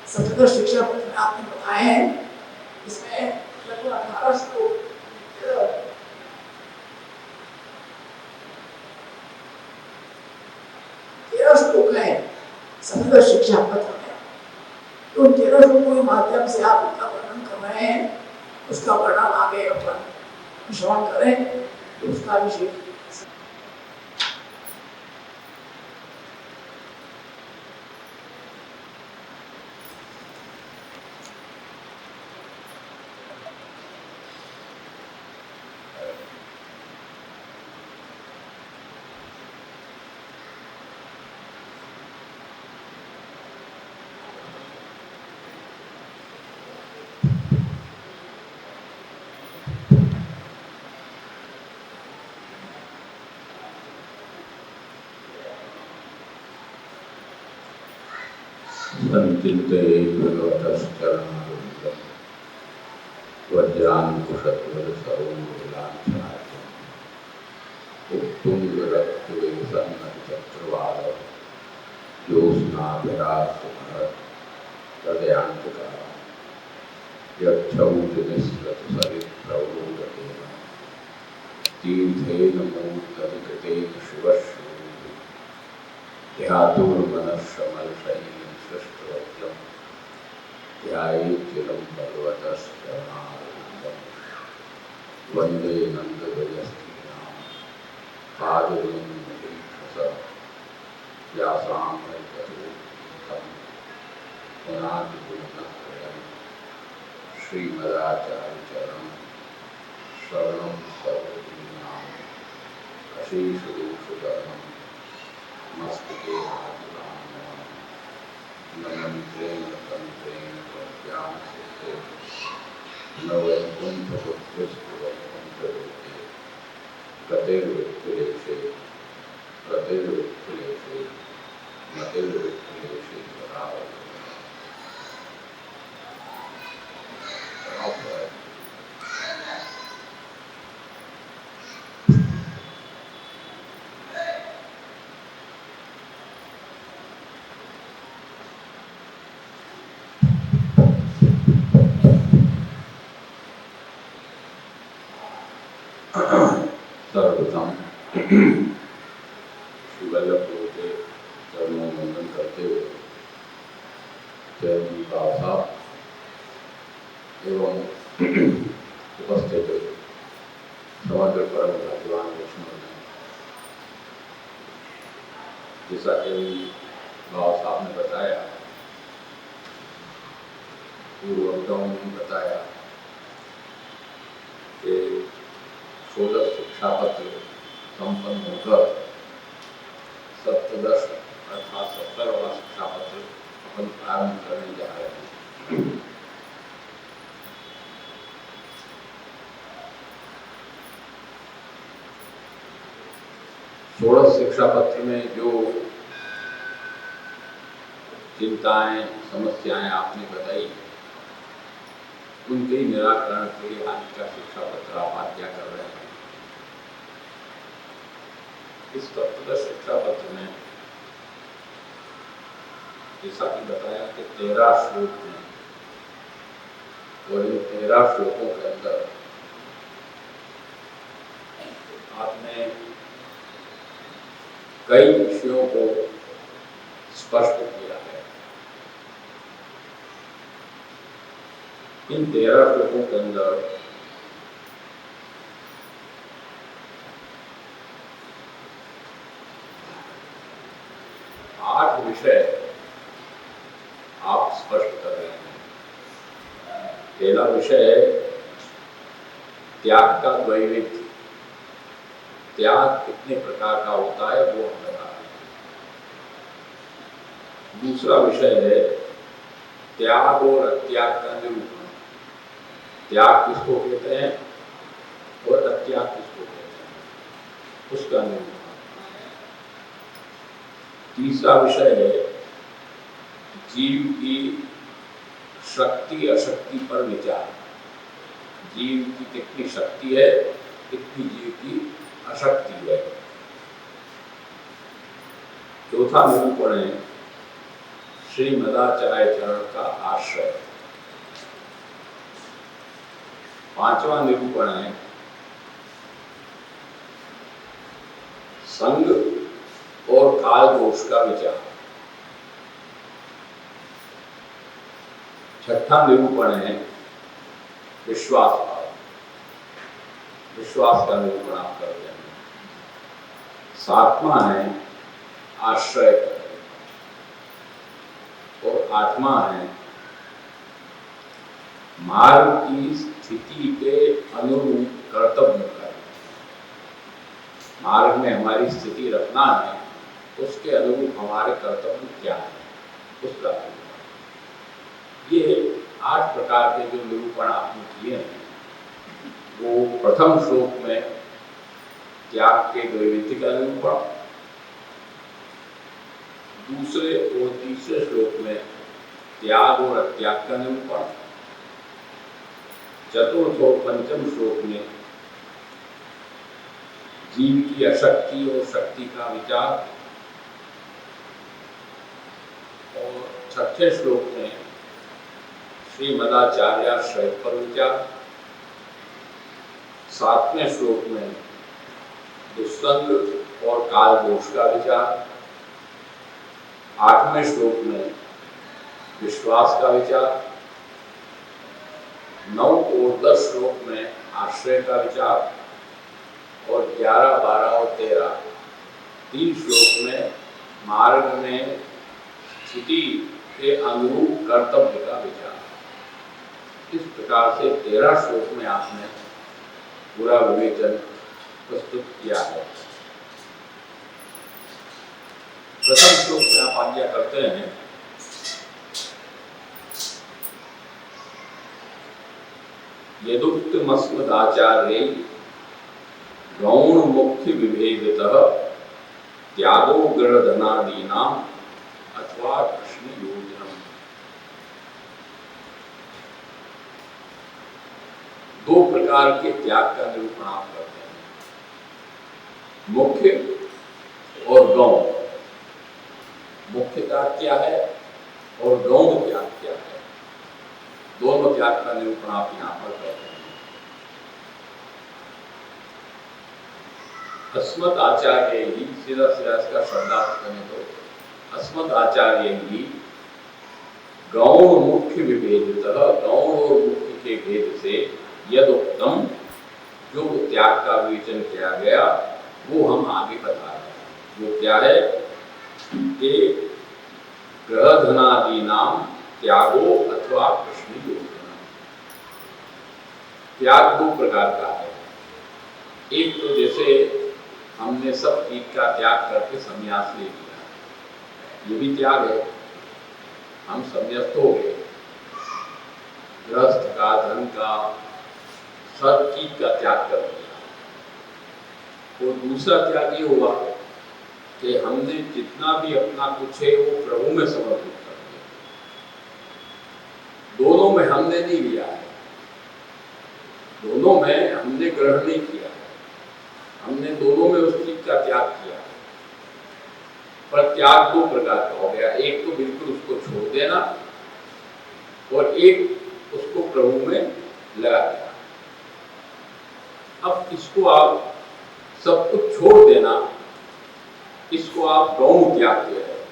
सप्तदश शिक्षा पत्र में आपने बताए हैं। इसमें लगभग 18 श्लोक 13 श्लोक है सप्तदश शिक्षा पत्र में, तो 13 श्लोकों के माध्यम से आप उनका वर्णन कर रहे हैं, उसका वर्णन आगे अपन श्रवण करें तो उसका विषय संचिन्तयेत् भगवतश्चरणारविन्दं वज्राङ्कुशध्वजसरोरुलाञ्छनाख्यम् उत्तुङ्गरक्तवेसन्नतिचक्रवालः ज्योत्स्नाभिरास्तमहत् तदयान्तिकाः यच्छौचनिःस्रतसरित्प्रवरोदकेन तीर्थेन मूर्तधिकृतेन शिवश्रीः ध्यातुर्मनःशमलशयेन सृष्टवज्रम् ध्यायेच्चिरं भगवतश्चरणारविन्दं वन्दे नन्दद्वयस्त्रीणां पादवीं व्यासामृततोऽन्तं पुनादिगुणत्रयं श्रीमदाचार्यचरणं शरणं सर्वदीनाम् अशेषदोषदहनं मस्तके आदिनारायणं नमन्त्रेण तन्त्रेण प्रज्ञानसिद्धे न वैकुण्ठपुत्रस्तु वैकुण्ठलोके गतिर्विक्लेशे मतिर्विक्लेशे परावृत्तिः। सर्वप्रथम श्री वल्लभ प्रभु के चरणों में वंदन करते हुए जयंती बाबा साहब एवं उपस्थित समग्र परम भाग्यवान वैष्णव ने जैसा कि बाबा साहब ने बताया, पूर्ववक्ताओं ने बताया कि 16 शिक्षा पत्र संपन्न होकर सप्तदश अर्थात 70वां शिक्षा पत्र अपन प्रारंभ करने जा रहे हैं। 16 शिक्षा पत्र में जो चिंताएं समस्याएं आपने बताई, उनके निराकरण के लिए आज का शिक्षा पत्र आप क्या कर रहे हैं। इस सप्तदश शिक्षा पत्र में जैसा कि बताया कि 13 श्लोक हैं और इन 13 श्लोकों के अंदर आपने कई विषयों को स्पष्ट किया है। इन 13 श्लोकों के अंदर विषय आप स्पष्ट कर रहे हैं। पहला विषय है त्याग का द्वैविध्य। त्याग कितने प्रकार का होता है वो हम बता रहे हैं। दूसरा विषय है त्याग और अत्याग का निरूपण। त्याग किसको कहते हैं और अत्याग किसको कहते हैं, उसका निरूपण। तीसरा विषय है जीव की शक्ति अशक्ति पर विचार। जीव की कितनी शक्ति है, कितनी जीव की अशक्ति है। चौथा निरूपण है श्रीमदाचार्य चरण का आश्रय। पांचवा निरूपण है संग और काल दोष का विचार। छठा निरूपण है विश्वास भाव। विश्वास का निरूपण आप करते हैं। सातवां है आश्रय और आठवां है मार्ग की स्थिति के अनुरूप कर्तव्य करना। मार्ग में हमारी स्थिति रखना है, उसके अनुरूप हमारे कर्तव्य क्या है, उसका ये 8 प्रकार के जो निरूपण आपने किए हैं, वो प्रथम श्लोक में त्याग के द्वैविध्य का निरूपण, दूसरे और तीसरे श्लोक में त्याग और अत्याग का निरूपण, चतुर्थ और पंचम श्लोक में जीव की अशक्ति और शक्ति का विचार, और छठे श्लोक में श्रीमदाचार्याश्रय पर विचार, सातवें श्लोक में दुस्संग और काल दोष का विचार, आठवें श्लोक में विश्वास का विचार, 9 और 10 श्लोक में आश्रय का विचार, और 11, 12 और 13 3 श्लोक में मार्ग में स्थिति के अनुरूप कर्तव्य का विचार। इस प्रकार से 13 श्लोक में आपने पूरा विवेचन प्रस्तुत किया है। प्रथम श्लोक में आप आज्ञा करते हैं, यदुक्तमस्मदाचार्यै गौण मुख्य विभेदतः त्यागो गृहधनादीनां अथवा कृष्ण योजनम। 2 प्रकार के त्याग का निरूपण आप करते हैं, मुख्य और गौण। मुख्य त्याग क्या है और गौण त्याग क्या है, दोनों त्याग का निरूपण आप यहाँ पर करते हैं। अस्मत् आचार्य ही, सीधा सीधा इसका शब्दार्थ करें तो अस्मत् आचार्य ही गौण मुख्य विभेदतः, गौण और मुख्य के भेद से यदुक्तम, जो त्याग का विवेचन किया गया वो हम आगे बता रहे हैं। वो क्या है कि ग्रहधनादीनाम त्यागो अथवा कृष्ण योजना। त्याग 2 प्रकार का है। एक तो जैसे हमने सब चीज का त्याग करके संन्यास ले लिया, ये भी त्याग है, हम संन्यास्त हो गए, गृहस्थ का, धन का, सब चीज का त्याग कर दिया। और दूसरा त्याग ये हुआ कि हमने जितना भी अपना कुछ है वो प्रभु में समर्पित कर दिया। दोनों में हमने नहीं लिया है, दोनों में हमने ग्रहण नहीं किया, हमने दोनों में उस चीज का त्याग किया। पर त्याग 2 प्रकार का हो गया, एक तो बिल्कुल उसको छोड़ देना और एक उसको प्रभु में लगा देना। अब इसको आप सब कुछ छोड़ देना, इसको आप गौण त्याग कह रहे हैं,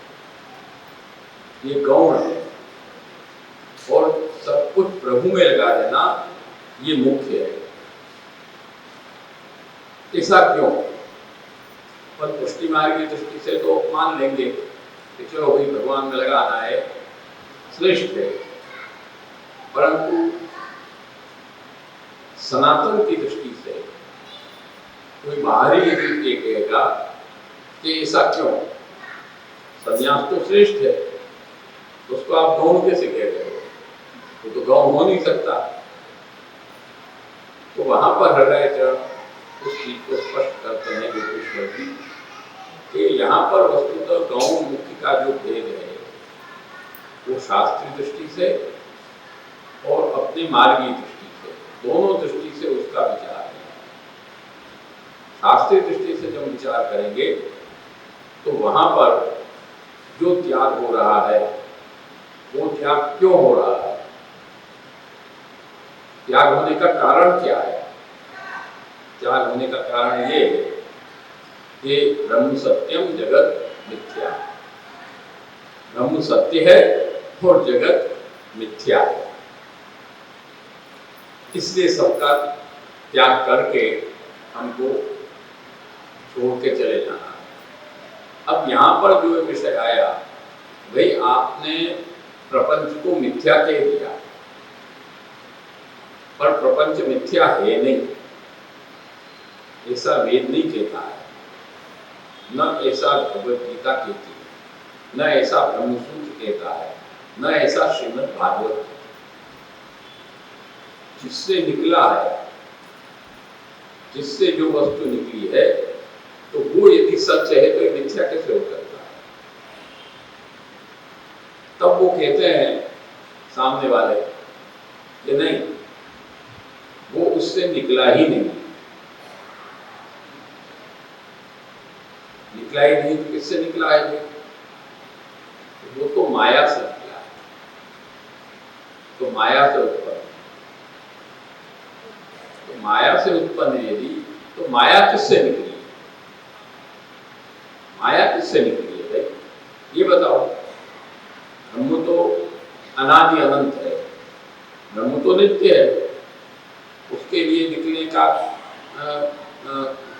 ये गौण है। और सब कुछ प्रभु में लगा देना ये मुख्य है। ऐसा क्यों? पर पुष्टि मार्ग की दृष्टि से तो मान लेंगे कि चलो भाई भगवान में लगाना है, श्रेष्ठ है, परंतु सनातन की दृष्टि से कोई बाहरी यदि कहेगा कि ऐसा क्यों, संन्यास तो श्रेष्ठ है, तो उसको आप गौण कैसे कह रहे हो, वो तो गौण हो नहीं सकता। तो वहां पर हृदय चरण उस चीज को स्पष्ट करते हैं योगेश्वर जी कि यहाँ पर वस्तुतः गौण मुख्य का जो भेद है वो शास्त्रीय दृष्टि से और अपनी मार्गीय दृष्टि से, दोनों दृष्टि से उसका विचार है। शास्त्रीय दृष्टि से जब विचार करेंगे तो वहां पर जो त्याग हो रहा है वो त्याग क्यों हो रहा है, त्याग होने का कारण क्या है? त्याग होने का कारण ये है कि ब्रह्म सत्यम जगत मिथ्या, ब्रह्म सत्य है और जगत मिथ्या है, इसलिए सबका त्याग करके हमको छोड़ के चले जाना। अब यहाँ पर जो विषय आया, भाई आपने प्रपंच को मिथ्या कह दिया, पर प्रपंच मिथ्या है नहीं, ऐसा वेद नहीं कहता है, न ऐसा भगवद गीता कहती है, न ऐसा ब्रह्मसूत्र कहता है, न ऐसा श्रीमद् भागवत। जिससे निकला है, जिससे जो वस्तु निकली है, तो वो यदि सच है तो ये मिथ्या कैसे हो सकता है? तब वो कहते हैं सामने वाले कि नहीं, वो उससे निकला ही नहीं। निकला ही नहीं तो किससे निकला है? वो तो माया से निकला है, तो माया से उत्पन्न। तो माया से उत्पन्न है यदि, तो माया किससे निकली है? माया किससे निकली है भाई, ये बताओ। ब्रह्म तो अनादि अनंत है, ब्रह्म तो नित्य है, उसके लिए निकलने का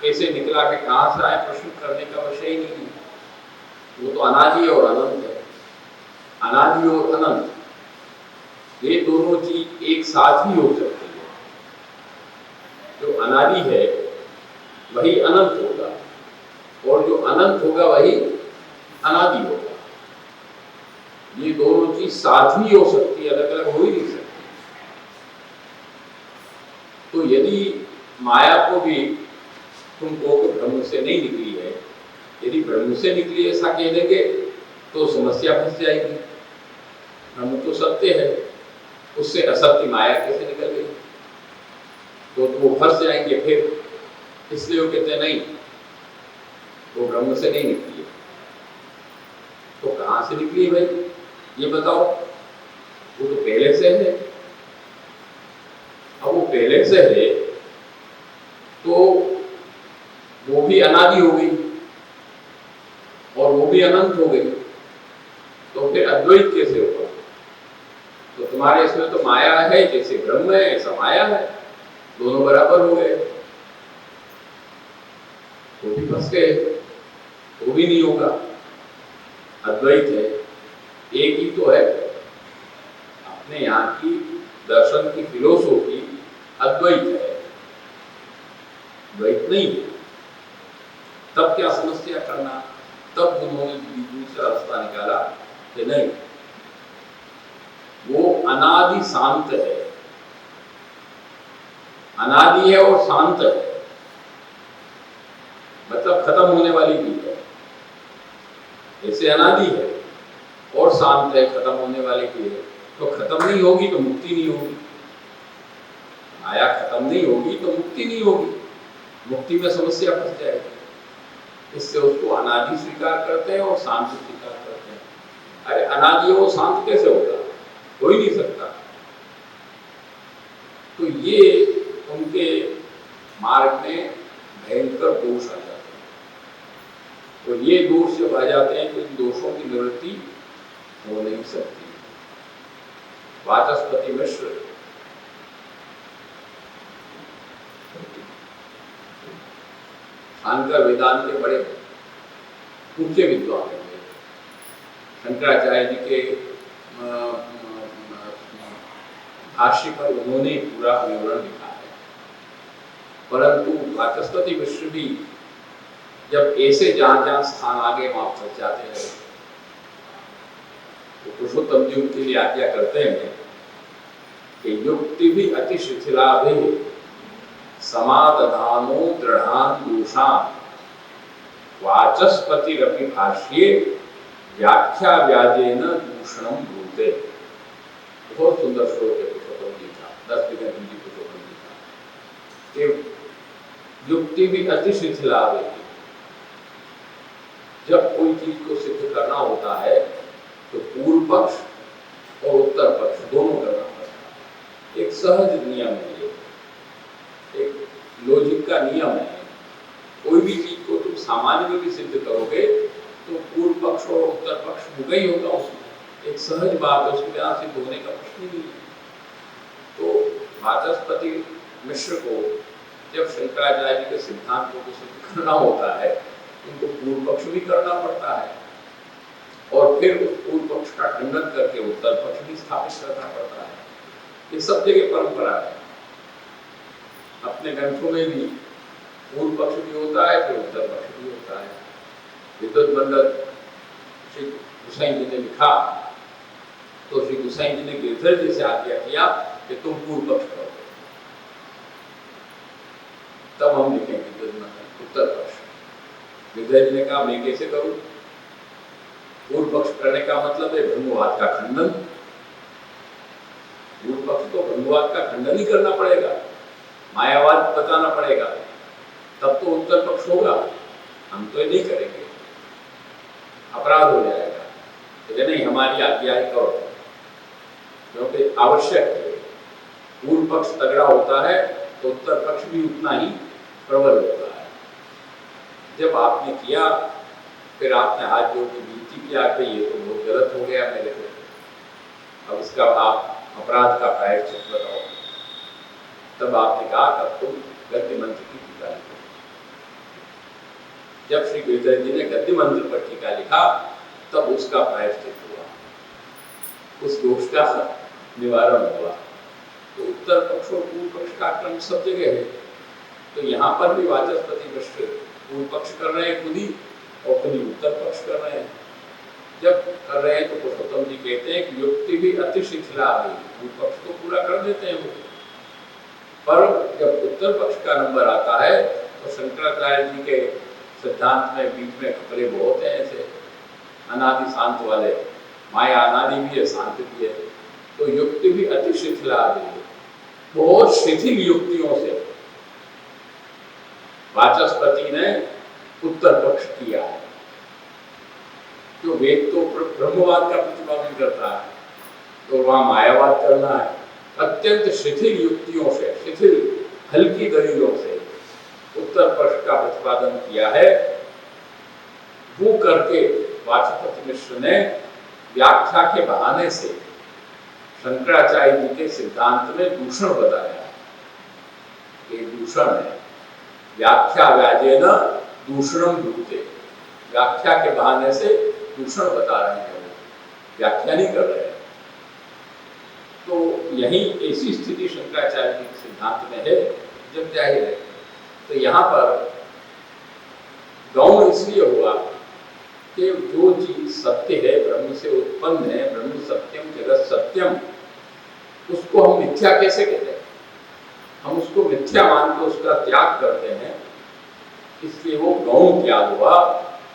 कैसे निकला कि कहां से आए प्रश्न करने का विषय ही नहीं है। वो तो अनादि और अनंत है। अनादि और अनंत ये दोनों चीज एक साथ ही हो सकती है। जो अनादि है वही अनंत होगा, और जो अनंत होगा वही अनादि होगा। ये दोनों चीज साथ ही हो सकती है, अलग अलग हो ही नहीं सकती। तो यदि माया को भी तुम कहो कि ब्रह्म से नहीं निकली है, यदि ब्रह्म से निकली ऐसा कह देंगे तो समस्या फंस जाएगी। ब्रह्म तो सत्य है, उससे असत्य माया कैसे निकल गई? तो वो फंस जाएंगे फिर। इसलिए वो कहते नहीं, वो ब्रह्म से नहीं निकली है। तो कहां से निकली है भाई, ये बताओ। वो तो पहले से है। अब वो पहले से है तो वो भी अनादि हो गई और वो भी अनंत हो गई, तो फिर अद्वैत कैसे होगा? तो तुम्हारे इसमें तो माया है, जैसे ब्रह्म है ऐसा माया है, दोनों बराबर हो गए। वो भी फंस गए, वो भी नहीं होगा। अद्वैत है, एक ही तो है। अपने यहाँ की दर्शन की फिलोसॉफी अद्वैत है, द्वैत नहीं है। तब क्या समस्या करना? तब उन्होंने दूसरा रास्ता निकाला कि नहीं, वो अनादि शांत है। अनादि है और शांत है, मतलब खत्म होने वाली चीज है। ऐसे अनादि है और शांत है, खत्म होने वाली चीज है। तो खत्म नहीं होगी तो मुक्ति नहीं होगी। माया खत्म नहीं होगी तो मुक्ति नहीं होगी। मुक्ति में समस्या फंस जाएगी। इससे उसको अनादि स्वीकार करते हैं और शांत स्वीकार करते हैं। अरे अनादि हो शांत कैसे होगा? हो ही नहीं सकता। तो ये उनके मार्ग में भयंकर दोष आ जाते हैं। तो ये दोष जब आ जाते हैं तो इन दोषों की निवृत्ति हो नहीं सकती। वाचस्पति मिश्र शांकर वेदांत के बड़े ऊंचे विद्वान हैं। शंकराचार्य जी के भाष्य पर उन्होंने पूरा विवरण लिखा है। परंतु वाचस्पति मिश्र भी जब ऐसे जहां जहां स्थान आगे वहां पहुंच जाते हैं तो पुरुषोत्तम जी उनके लिए आज्ञा करते हैं कि युक्ति भी अति शिथिलाभि समादधानो दृढ़ान दोषान वाचस्पतिरपि भाष्ये व्याख्या व्याजेन दूषणम भूते। बहुत सुंदर श्लोक है पुरुषोत्तम जी का, 10 विघ्न हिंदी पुरुषोत्तम जी का। कि युक्ति भी अति शिथिलाभि, जब कोई चीज को सिद्ध करना होता है तो पूर्व पक्ष और उत्तर पक्ष दोनों करना पड़ता है। एक सहज नियम है, एक लॉजिक का नियम है। कोई भी चीज को तुम सामान्य में भी सिद्ध करोगे तो पूर्व पक्ष और उत्तर पक्ष होगा ही होगा। उसमें एक सहज बात है, उसके बिना सिद्ध होने का प्रश्न ही नहीं है। तो वाचस्पति मिश्र को जब शंकराचार्य के सिद्धांतों को सिद्ध करना होता है, उनको पूर्व पक्ष भी करना पड़ता है और फिर उस पूर्व पक्ष का खंडन करके उत्तर पक्ष भी स्थापित करना पड़ता है। ये सब जगह परंपरा है। अपने ग्रंथों में भी पूर्व पक्ष भी होता है, फिर उत्तर पक्ष भी होता है। विद्वत मंडल श्री गोसाई जी ने लिखा तो श्री गोसाई जी ने गिरधर जी से आज्ञा किया कि तुम पूर्व पक्ष करो, तब हम लिखेंगे विद्वत मंडल उत्तर पक्ष। गिरधर जी ने कहा मैं कैसे करूं? पूर्व पक्ष करने का मतलब है ब्रह्मवाद का खंडन। पूर्व पक्ष को ब्रह्मवाद का खंडन ही करना पड़ेगा, मायावाद बताना पड़ेगा, तब तो उत्तर पक्ष होगा। हम तो ये नहीं करेंगे, अपराध हो जाएगा। तो नहीं, हमारी आज्ञा करो, क्योंकि आवश्यक है। पूर्व पक्ष तगड़ा होता है तो उत्तर पक्ष भी उतना ही प्रबल होता है। जब आपने किया, फिर आपने हाथ जोड़ के विनती किया कि ये तो बहुत गलत हो गया मेरे को, अब इसका आप अपराध का प्रायश्चित बताओ। तब आपने कहा तब तुम गद्य मंत्र की टीका लिखो। जब श्री गुरुदेव जी ने गद्य मंत्र पर टीका लिखा, तब उसका प्रायश्चित हुआ, उस दोष का निवारण हुआ। तो उत्तर पक्ष और पूर्व पक्ष का क्रम सब जगह है। तो यहाँ पर भी वाचस्पति मिश्र पूर्व पक्ष कर रहे हैं खुद ही, और खुद ही उत्तर पक्ष कर रहे हैं। जब कर रहे हैं तो पुरुषोत्तम जी कहते हैं कि युक्ति भी अति शिथिला आ गई, पूर्व पक्ष तो पूरा कर देते हैं वो, पर जब उत्तर पक्ष का नंबर आता है तो शंकराचार्य जी के सिद्धांत में बीच में खतरे बहुत हैं ऐसे अनादि शांत वाले। माया अनादि भी है, शांत भी है। तो युक्ति भी अति शिथिला आ गई, बहुत शिथिल युक्तियों से वाचस्पति ने उत्तर पक्ष किया है। जो वेद तो ब्रह्मवाद का प्रतिपादन करता है, तो वहां मायावाद करना है। अत्यंत शिथिल युक्तियों से, शिथिल हल्की दलीलों से उत्तर पक्ष का प्रतिपादन किया है। वो करके वाचस्पति मिश्र ने व्याख्या के बहाने से शंकराचार्य जी के सिद्धांत में दूषण बताया। ये दूषण है, व्याख्या व्याजेन दूषणम ब्रूते। व्याख्या के बहाने से दूषण बता रहे हैं, वो व्याख्या नहीं कर रहे हैं। तो यही ऐसी स्थिति शंकराचार्य जी के सिद्धांत में है। जब जाहिर है तो यहाँ पर गौण इसलिए हुआ कि जो चीज सत्य है, ब्रह्म से उत्पन्न है, ब्रह्म सत्यम जगत सत्यम, उसको हम मिथ्या कैसे कहते हैं? हम उसको मिथ्या मान के उसका त्याग करते हैं, इसलिए वो गौण त्याग हुआ,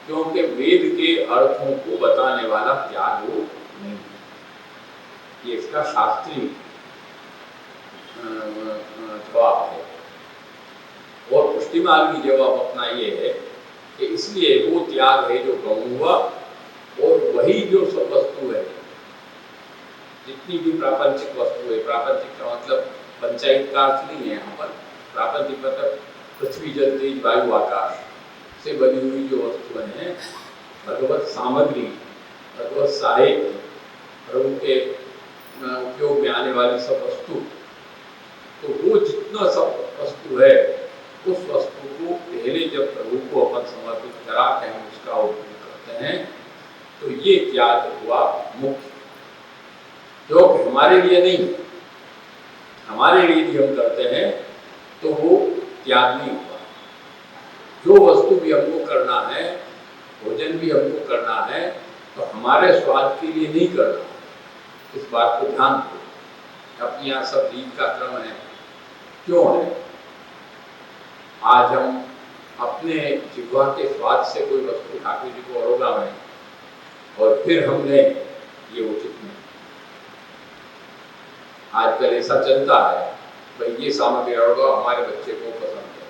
क्योंकि वेद के अर्थों को बताने वाला त्याग वो नहीं। ये इसका शास्त्रीय जवाब है। और पुष्टि मार्गी जवाब अपना ये है कि इसलिए वो त्याग है जो गौण हुआ, और वही जो सब वस्तु है, जितनी भी प्रापंचिक वस्तु है, प्रापंचिक का मतलब पंचायत का अर्थ नहीं है यहाँ पर। प्रापंचिक मतलब पृथ्वी जल तेज वायु आकाश से बनी हुई जो वस्तुएं हैं, भगवत सामग्री, भगवत साहित्य, प्रभु के उपयोग में आने वाली सब वस्तु, तो वो जितना सब वस्तु है, उस वस्तु को पहले जब प्रभु को अपन समर्पित करा के हम उसका उपयोग करते हैं, तो ये त्याग हुआ मुख्य। जो हमारे लिए नहीं, हमारे लिए भी हम करते हैं तो वो त्याग नहीं हुआ। जो वस्तु भी हमको करना है, भोजन भी हमको करना है, तो हमारे स्वाद के लिए नहीं करना। इस बात को ध्यान दो। अपने यहाँ सब रीत का क्रम है, क्यों है? आज हम अपने जिह्वा के स्वाद से कोई वस्तु ठाकुर जी को अरोगावें और फिर हमने ये उचित नहीं। आजकल ऐसा चलता है, भाई ये सामग्री अरोगाओ, हमारे बच्चे को पसंद है।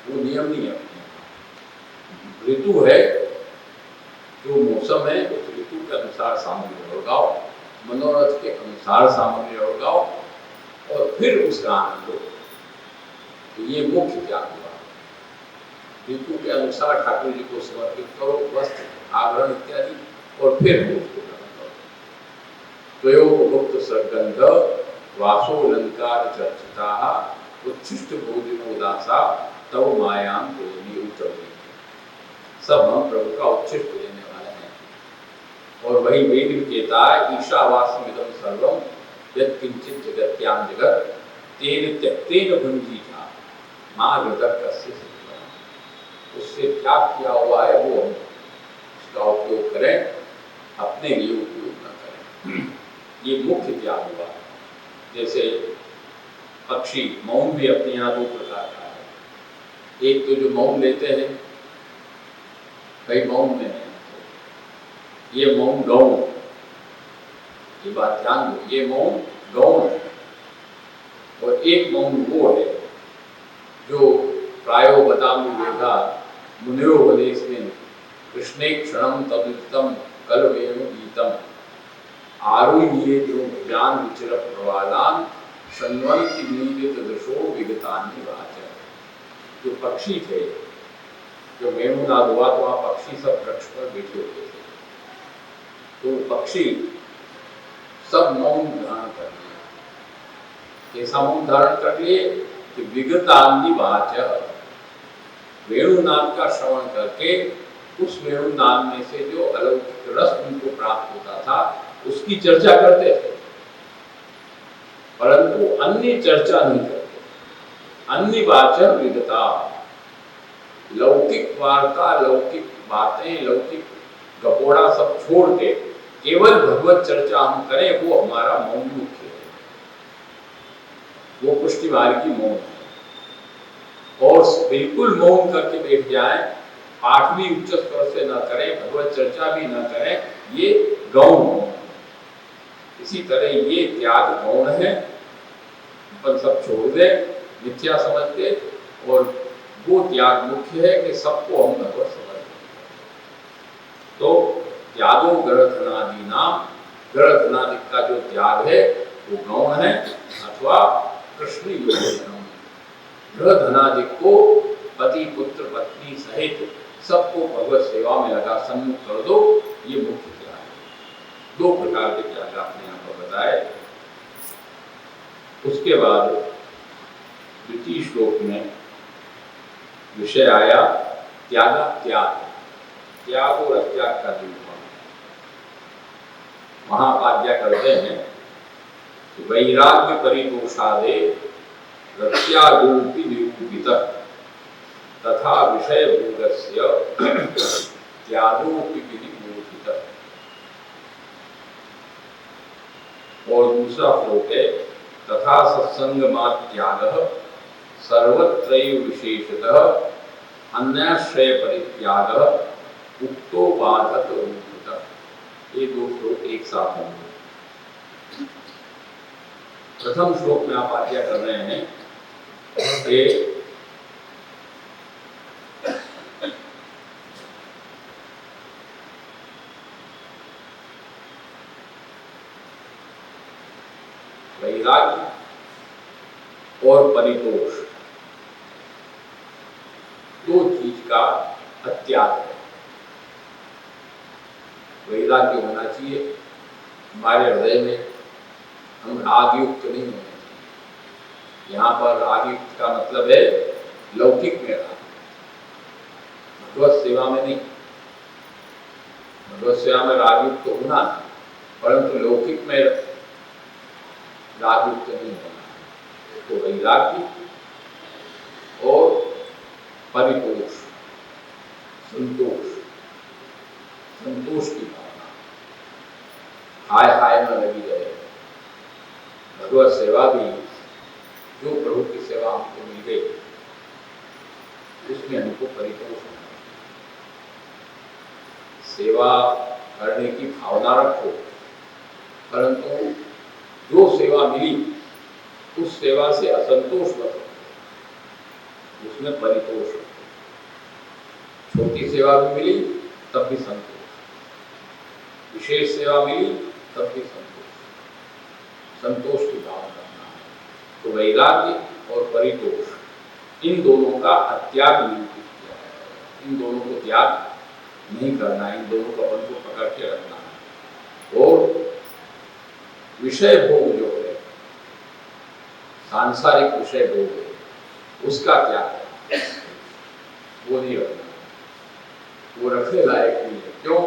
वो नियम नहीं है। ऋतु है, जो मौसम है, उस ऋतु के अनुसार सामग्री अरोगाओ, मनोरथ के अनुसार सामग्री अरोगाओ, और फिर उसका आनंद लो। तो ये मुख्य त्याग हुआ। ऋतु के अनुसार ठाकुर जी को समर्पित करो, वस्त्र, आभरण इत्यादि, और फिर उसको ग्रहण करो। त्वयोपभुक्त सगंध वासोलंकार चर्चिता उच्छिष्ट भोजनो दासा तव मायाम भोजनी उच्चवी। सब हम प्रभु का उच्छिष्ट लेने वाले हैं। और वही वेद भी कहता है, ईशावास्यमिदं सर्वं यत् किंचित जगत्याम जगत तेन त्यक्तेन भुंजीता मां हृदय। उससे त्याग किया हुआ है, वो हम उसका उपयोग करें, अपने लिए उपयोग न करें। ये मुख्य त्याग हुआ। जैसे पक्षी, मौन भी अपने यहाँ दो प्रकार का है। एक तो जो मौन लेते हैं, कई मौन में है। ये मौन गौण, ये बात ध्यान दो, ये मौन गौण है। और एक मौन वो है जो प्रायो बदामी वेगा मुनियो वदेस्मिन् कृष्णे क्षणम तदुत्तम कल वेणु गीतम आरुह्ये जो ज्ञान विचर प्रवादान शृण्वन्ति नीलित दृशो विगतानि वाचा। जो पक्षी थे, जो वेणुनाद हुआ तो वहाँ पक्षी सब वृक्ष पर बैठे हुए थे, तो पक्षी सब मौन धारण कर लिए। ऐसा मौन धारण कर लिए कि विगतानि वाचा, वेणुनाद का श्रवण करके उस वेणुनाद में से जो अलौकिक रस उनको प्राप्त होता था उसकी चर्चा करते थे, परंतु अन्य चर्चा नहीं करते। अन्य वाचन विगता, लौकिक वार्ता, लौकिक बातें, लौकिक गपोड़ा सब छोड़ के केवल भगवत चर्चा हम करें, वो हमारा मौन मुख्य है, वो पुष्टि मार्ग की मौन है। और बिल्कुल मौन करके बैठ जाए, पाठ भी उच्च स्वर से न करें, भगवत चर्चा भी न करें, ये गौण मौन है। इसी तरह ये त्याग गौण है, अपन सब छोड़ दें मिथ्या समझ के, और वो त्याग मुख्य है कि सबको हम भगवत समझ लें। तो त्यागो ग्रहधनादि नाम, ग्रहधनादि का जो त्याग है वो गौण है अथवा कृष्ण योजनम। ग्रहधनादि को पति पुत्र पत्नी सहित सबको भगवत सेवा में लगा सम्मुख कर दो, ये मुख्य त्याग है। दो प्रकार के त्याग आपने यहाँ पर बताए। उसके बाद द्वितीय श्लोक में विषय आया त्याग, त्याग, त्याग और अत्याग का निरूपण। महापाद्या करते हैं कि वैराग्य परितोषादे रत्यागोपि निरूपित तथा विषय भोगस्य त्यागोपि विनियोजित। और दूसरा श्लोक है तथा सत्संगमात्यागः सर्वत्रैव विशेषतः अन्याश्रय परित्यागः उक्तो बाधक रूपतः। ये दो श्लोक एक साथ होंगे। प्रथम श्लोक में आप आज्ञा कर रहे हैं कि वैराग्य और परितोष दो चीज का अत्याग है। वैराग्य होना चाहिए हमारे हृदय में, हम रागयुक्त नहीं होने चाहिए। यहाँ पर रागयुक्त का मतलब है लौकिक में राग, भगवत सेवा में नहीं। भगवत सेवा में रागयुक्त तो होना है, परंतु लौकिक में रागयुक्त नहीं होना। तो वैराग्य और परितोष, संतोष, संतोष की भावना, हाय हाय में लगी रहे। भगवत सेवा भी जो प्रभु की सेवा हमको मिल गई उसमें हमको परितोष होना। सेवा करने की भावना रखो, परंतु जो सेवा मिली उस सेवा से असंतोष मत हो, उसमें परितोष हो। छोटी सेवा भी मिली तब भी संतोष, विशेष सेवा मिली तब भी संतोष, संतोष की भावना करना है। तो वैराग्य और परितोष इन दोनों का अत्याग निरूपित किया है। इन दोनों को त्याग नहीं करना है, इन दोनों को अपन को पकड़ के रखना है। और विषय भोग जो है, सांसारिक विषय भोग है, उसका त्याग है, वो नहीं रखना, वो रखने लायक नहीं है। क्यों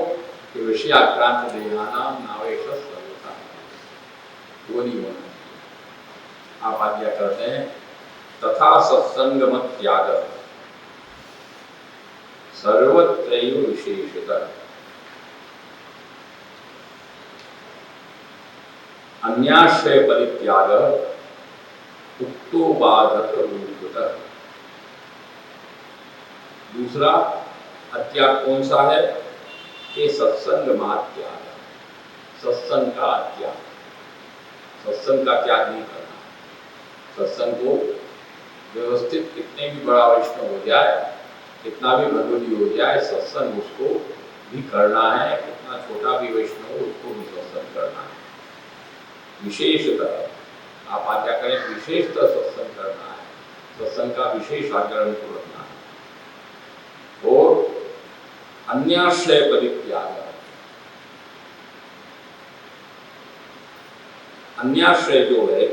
कि विषयाक्रांत देहानाम नावेश सर्वथा, वो नहीं होना चाहिए। आप आज्ञा करते हैं तथा सत्संगमत त्याग सर्वत्रैव विशेषतः अन्याश्रय परित्याग उक्तो बाधक रूपतः। दूसरा अत्याग कौन सा है? कि सत्संग मात त्याग, सत्संग का त्याग। सत्संग का त्याग नहीं करना। सत्संग को व्यवस्थित कितने भी बड़ा वैष्णव हो जाए, कितना भी भगवती हो जाए, सत्संग उसको भी करना है। कितना छोटा भी वैष्णव हो, उसको भी सत्संग करना है। विशेषतः आप आज्ञा करें, विशेषतः सत्संग करना है। सत्संग का विशेष आग्रह को रखना है। और अन्याश्रय परित्याग, अन्याश्रय जो है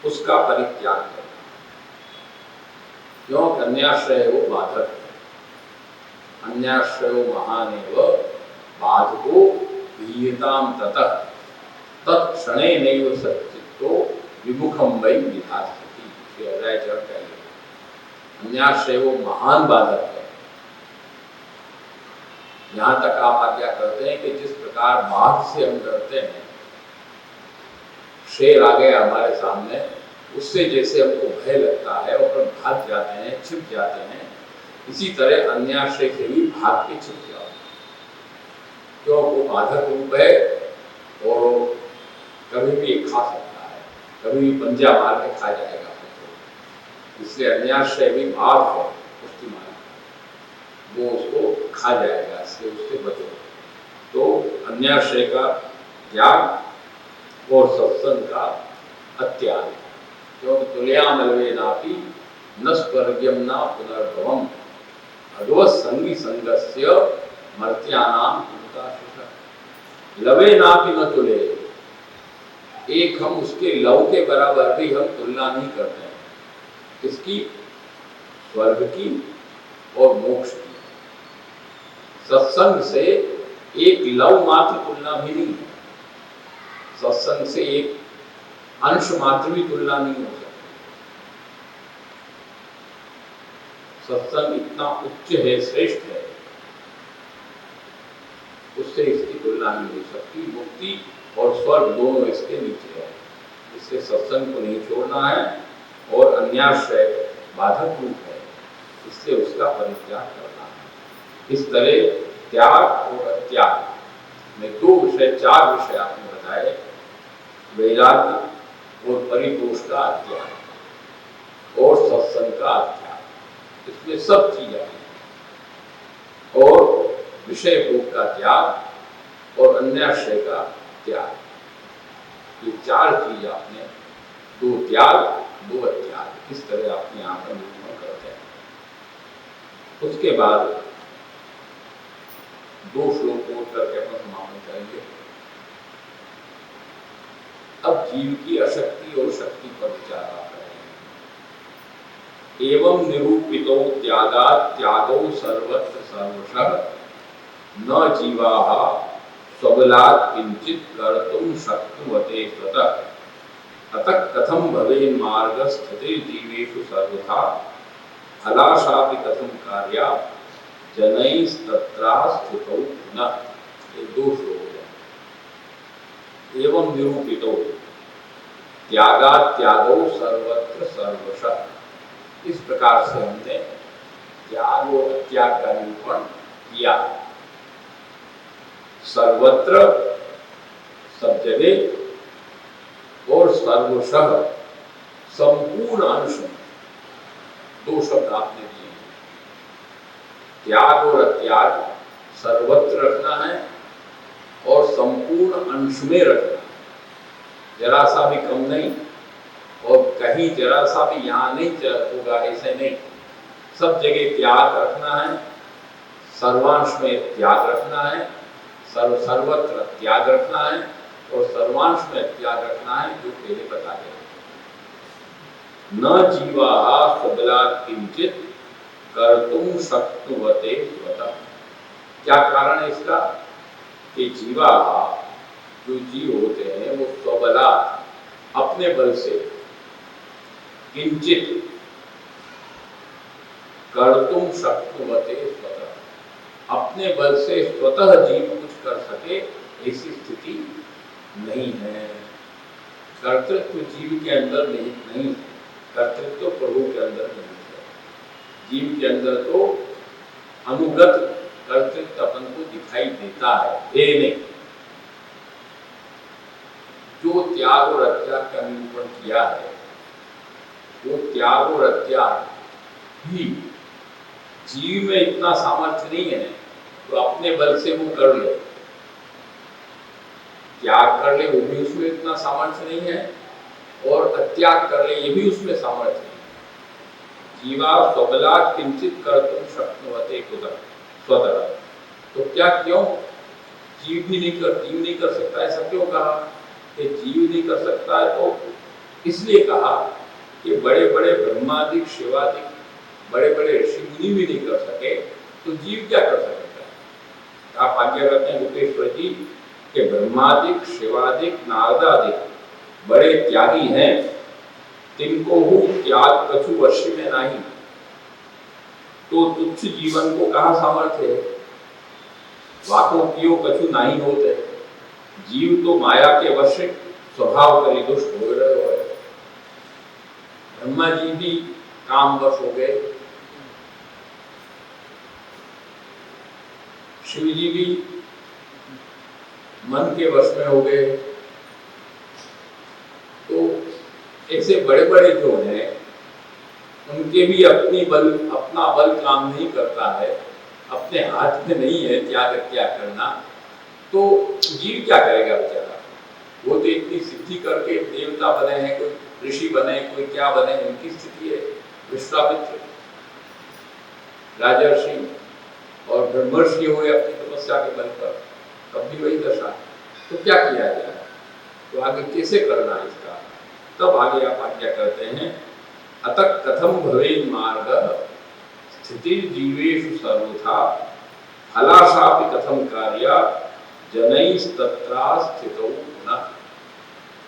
उसका परित्याग करना। क्यों? अन्याश्रय वो बाधक है। अन्याश्रयो महानेव बाधको विहिताम ततः तत्क्षणे नैव सच्चित्तो विमुखम वै विधास्यति। अध्याय 4 का अन्याश्रय वो महान बाधक है। यहाँ तक आप आज्ञा करते हैं कि जिस प्रकार बाघ से हम डरते हैं, शेर आ गया हमारे सामने, उससे जैसे हमको भय लगता है और भाग जाते हैं, छिप जाते हैं, इसी तरह अन्याश्रय से भी भाग के छिप जाओ। क्यों? वो बाधक रूप है और कभी भी खा सकता है, कभी भी पंजा मार के खा जाएगा। इसलिए अन्याश्रय भी भाग है, उसकी मार वो उसको खा जाएगा, इसलिए उससे बचो। तो अन्याश्रय का त्याग और सत्संग का अत्याग। क्योंकि तुल्यामलवेनापि न स्वर्ग्यम न पुनर्भवम भगवत संगी संगस्य मर्त्यानाम पुनः लवेनापि न तुले। एक हम उसके लव के बराबर भी हम तुलना नहीं करते हैं। किसकी? स्वर्ग की और मोक्ष की। सत्संग से एक लव मात्र तुलना भी नहीं है। सत्संग से एक अंश मात्र भी तुलना नहीं हो सकती। सत्संग इतना उच्च है, श्रेष्ठ है, उससे इसकी तुलना नहीं हो सकती। मुक्ति और स्वर्ग दोनों इसके नीचे है। इससे सत्संग को नहीं छोड़ना है और अन्याश्रय बाधक रूप है, इसलिए उसका परित्याग करना है। इस तरह त्याग और अत्याग में 2 विषय, 4 विषय आपने बताए। वैराग्य और परितोष का अत्याग और सत्संग का अत्याग, इसमें सब चीज आई है। और विषय भोग का त्याग और अन्याश्रय का त्याग, ये 4 चीज आपने, 2 त्याग 2 अत्याग, इस तरह आपने यहाँ पर निरूपण करते हैं। उसके बाद 2 श्लोक और करके अपन समापन करेंगे। अब जीव की अशक्ति और शक्ति पर विचार आप करेंगे। एवं निरूपितो त्यागात् त्यागो सर्वत्र सर्वशः न जीवाः स्वबलात् किंचित कर्तुं शक्नुवते स्वतः अतः कथम भवेन् मार्गस्थिते जीवेषु सर्वथा फलाशापि कथम कार्या जनैस्तत्रा स्थितौ पुनः। ये 2 श्लोक हैं। एवं निरूपितो त्यागात् त्यागो सर्वत्र सर्वशः, इस प्रकार से हमने त्याग और अत्याग का निरूपण किया। सर्वत्र, सब जगह, और सर्वशः, संपूर्ण अंश में। 2 शब्द आपने दिए। त्याग और अत्याग सर्वत्र रखना है और संपूर्ण अंश में रखना है। जरा सा भी कम नहीं और कहीं जरा सा भी यहाँ नहीं होगा, ऐसे नहीं। सब जगह त्याग रखना है, सर्वांश में त्याग रखना है, सर्वत्र त्याग रखना है और सर्वांश में त्याग रखना है, जो पहले बता गए। न जीवाः स्वबलात् किंचित कर्तुं शक्नुवते स्वतः। क्या कारण है इसका? कि जीवा, जो जीव होते हैं, वो स्वबलात्, अपने बल से, किंचित कर्तुं शक्नुवते स्वतः, अपने बल से स्वतः जीव कुछ कर सके, ऐसी स्थिति नहीं है। कर्तृत्व जीव के अंदर नहीं है, कर्तृत्व प्रभु के अंदर नहीं है। जीव के अंदर तो अनुगत कर्तृत्व अपन को दिखाई देता है नहीं। जो त्याग और अत्याग का निरूपण किया है, वो त्याग और अत्याग भी जीव में इतना सामर्थ्य नहीं है तो अपने बल से वो कर ले, त्याग कर ले वो भी उसमें इतना सामर्थ्य नहीं है, और अत्याग कर ले ये भी उसमें सामर्थ्य नहीं। जीवा स्वबला किंचित कर्तुं शक्नुवते कुतः स्वतः। तो क्या क्यों जीव नहीं कर सकता, ऐसा क्यों कहा कि जीव नहीं कर सकता है? तो इसलिए कहा कि बड़े बड़े ब्रह्मादिक शिवादिक बड़े बड़े ऋषि मुनि भी नहीं कर सके, तो जीव क्या कर सकेगा? आप आज्ञा करते हैं गुप्तेश्वर जी कि ब्रह्मादिक शिवादिक नारदादिक बड़े त्यागी हैं, तिनको हूँ त्याग कछु वश में नहीं, तो तुच्छ जीवन को कहाँ सामर्थ्य है? वाको कियो कछु नहीं होते। जीव तो माया के वश स्वभाव करी दुष्ट हो रहे हो। ब्रह्मा जी भी काम वश हो गए, शिव जी भी मन के वश में हो गए। तो ऐसे बड़े बड़े जो हैं उनके भी अपना बल काम नहीं करता है, अपने हाथ में नहीं है त्याग करना, तो जीव क्या करेगा बेचारा? वो तो इतनी सिद्धि करके देवता बने हैं, कोई ऋषि बने, कोई क्या बने, उनकी स्थिति है। विश्वामित्र राजर्षि और ब्रह्मर्षि हुए अपनी तपस्या के बल पर, तब भी वही दशा। तो क्या किया जाए? तो आगे कैसे करना इसका? तब आगे आप आज्ञा करते हैं, अतः कथम भवेन् मार्ग स्थिति जीवेषु सर्वथा फलाशापि कथम कार्य जनैस्तत्रा स्थितौ पुनः।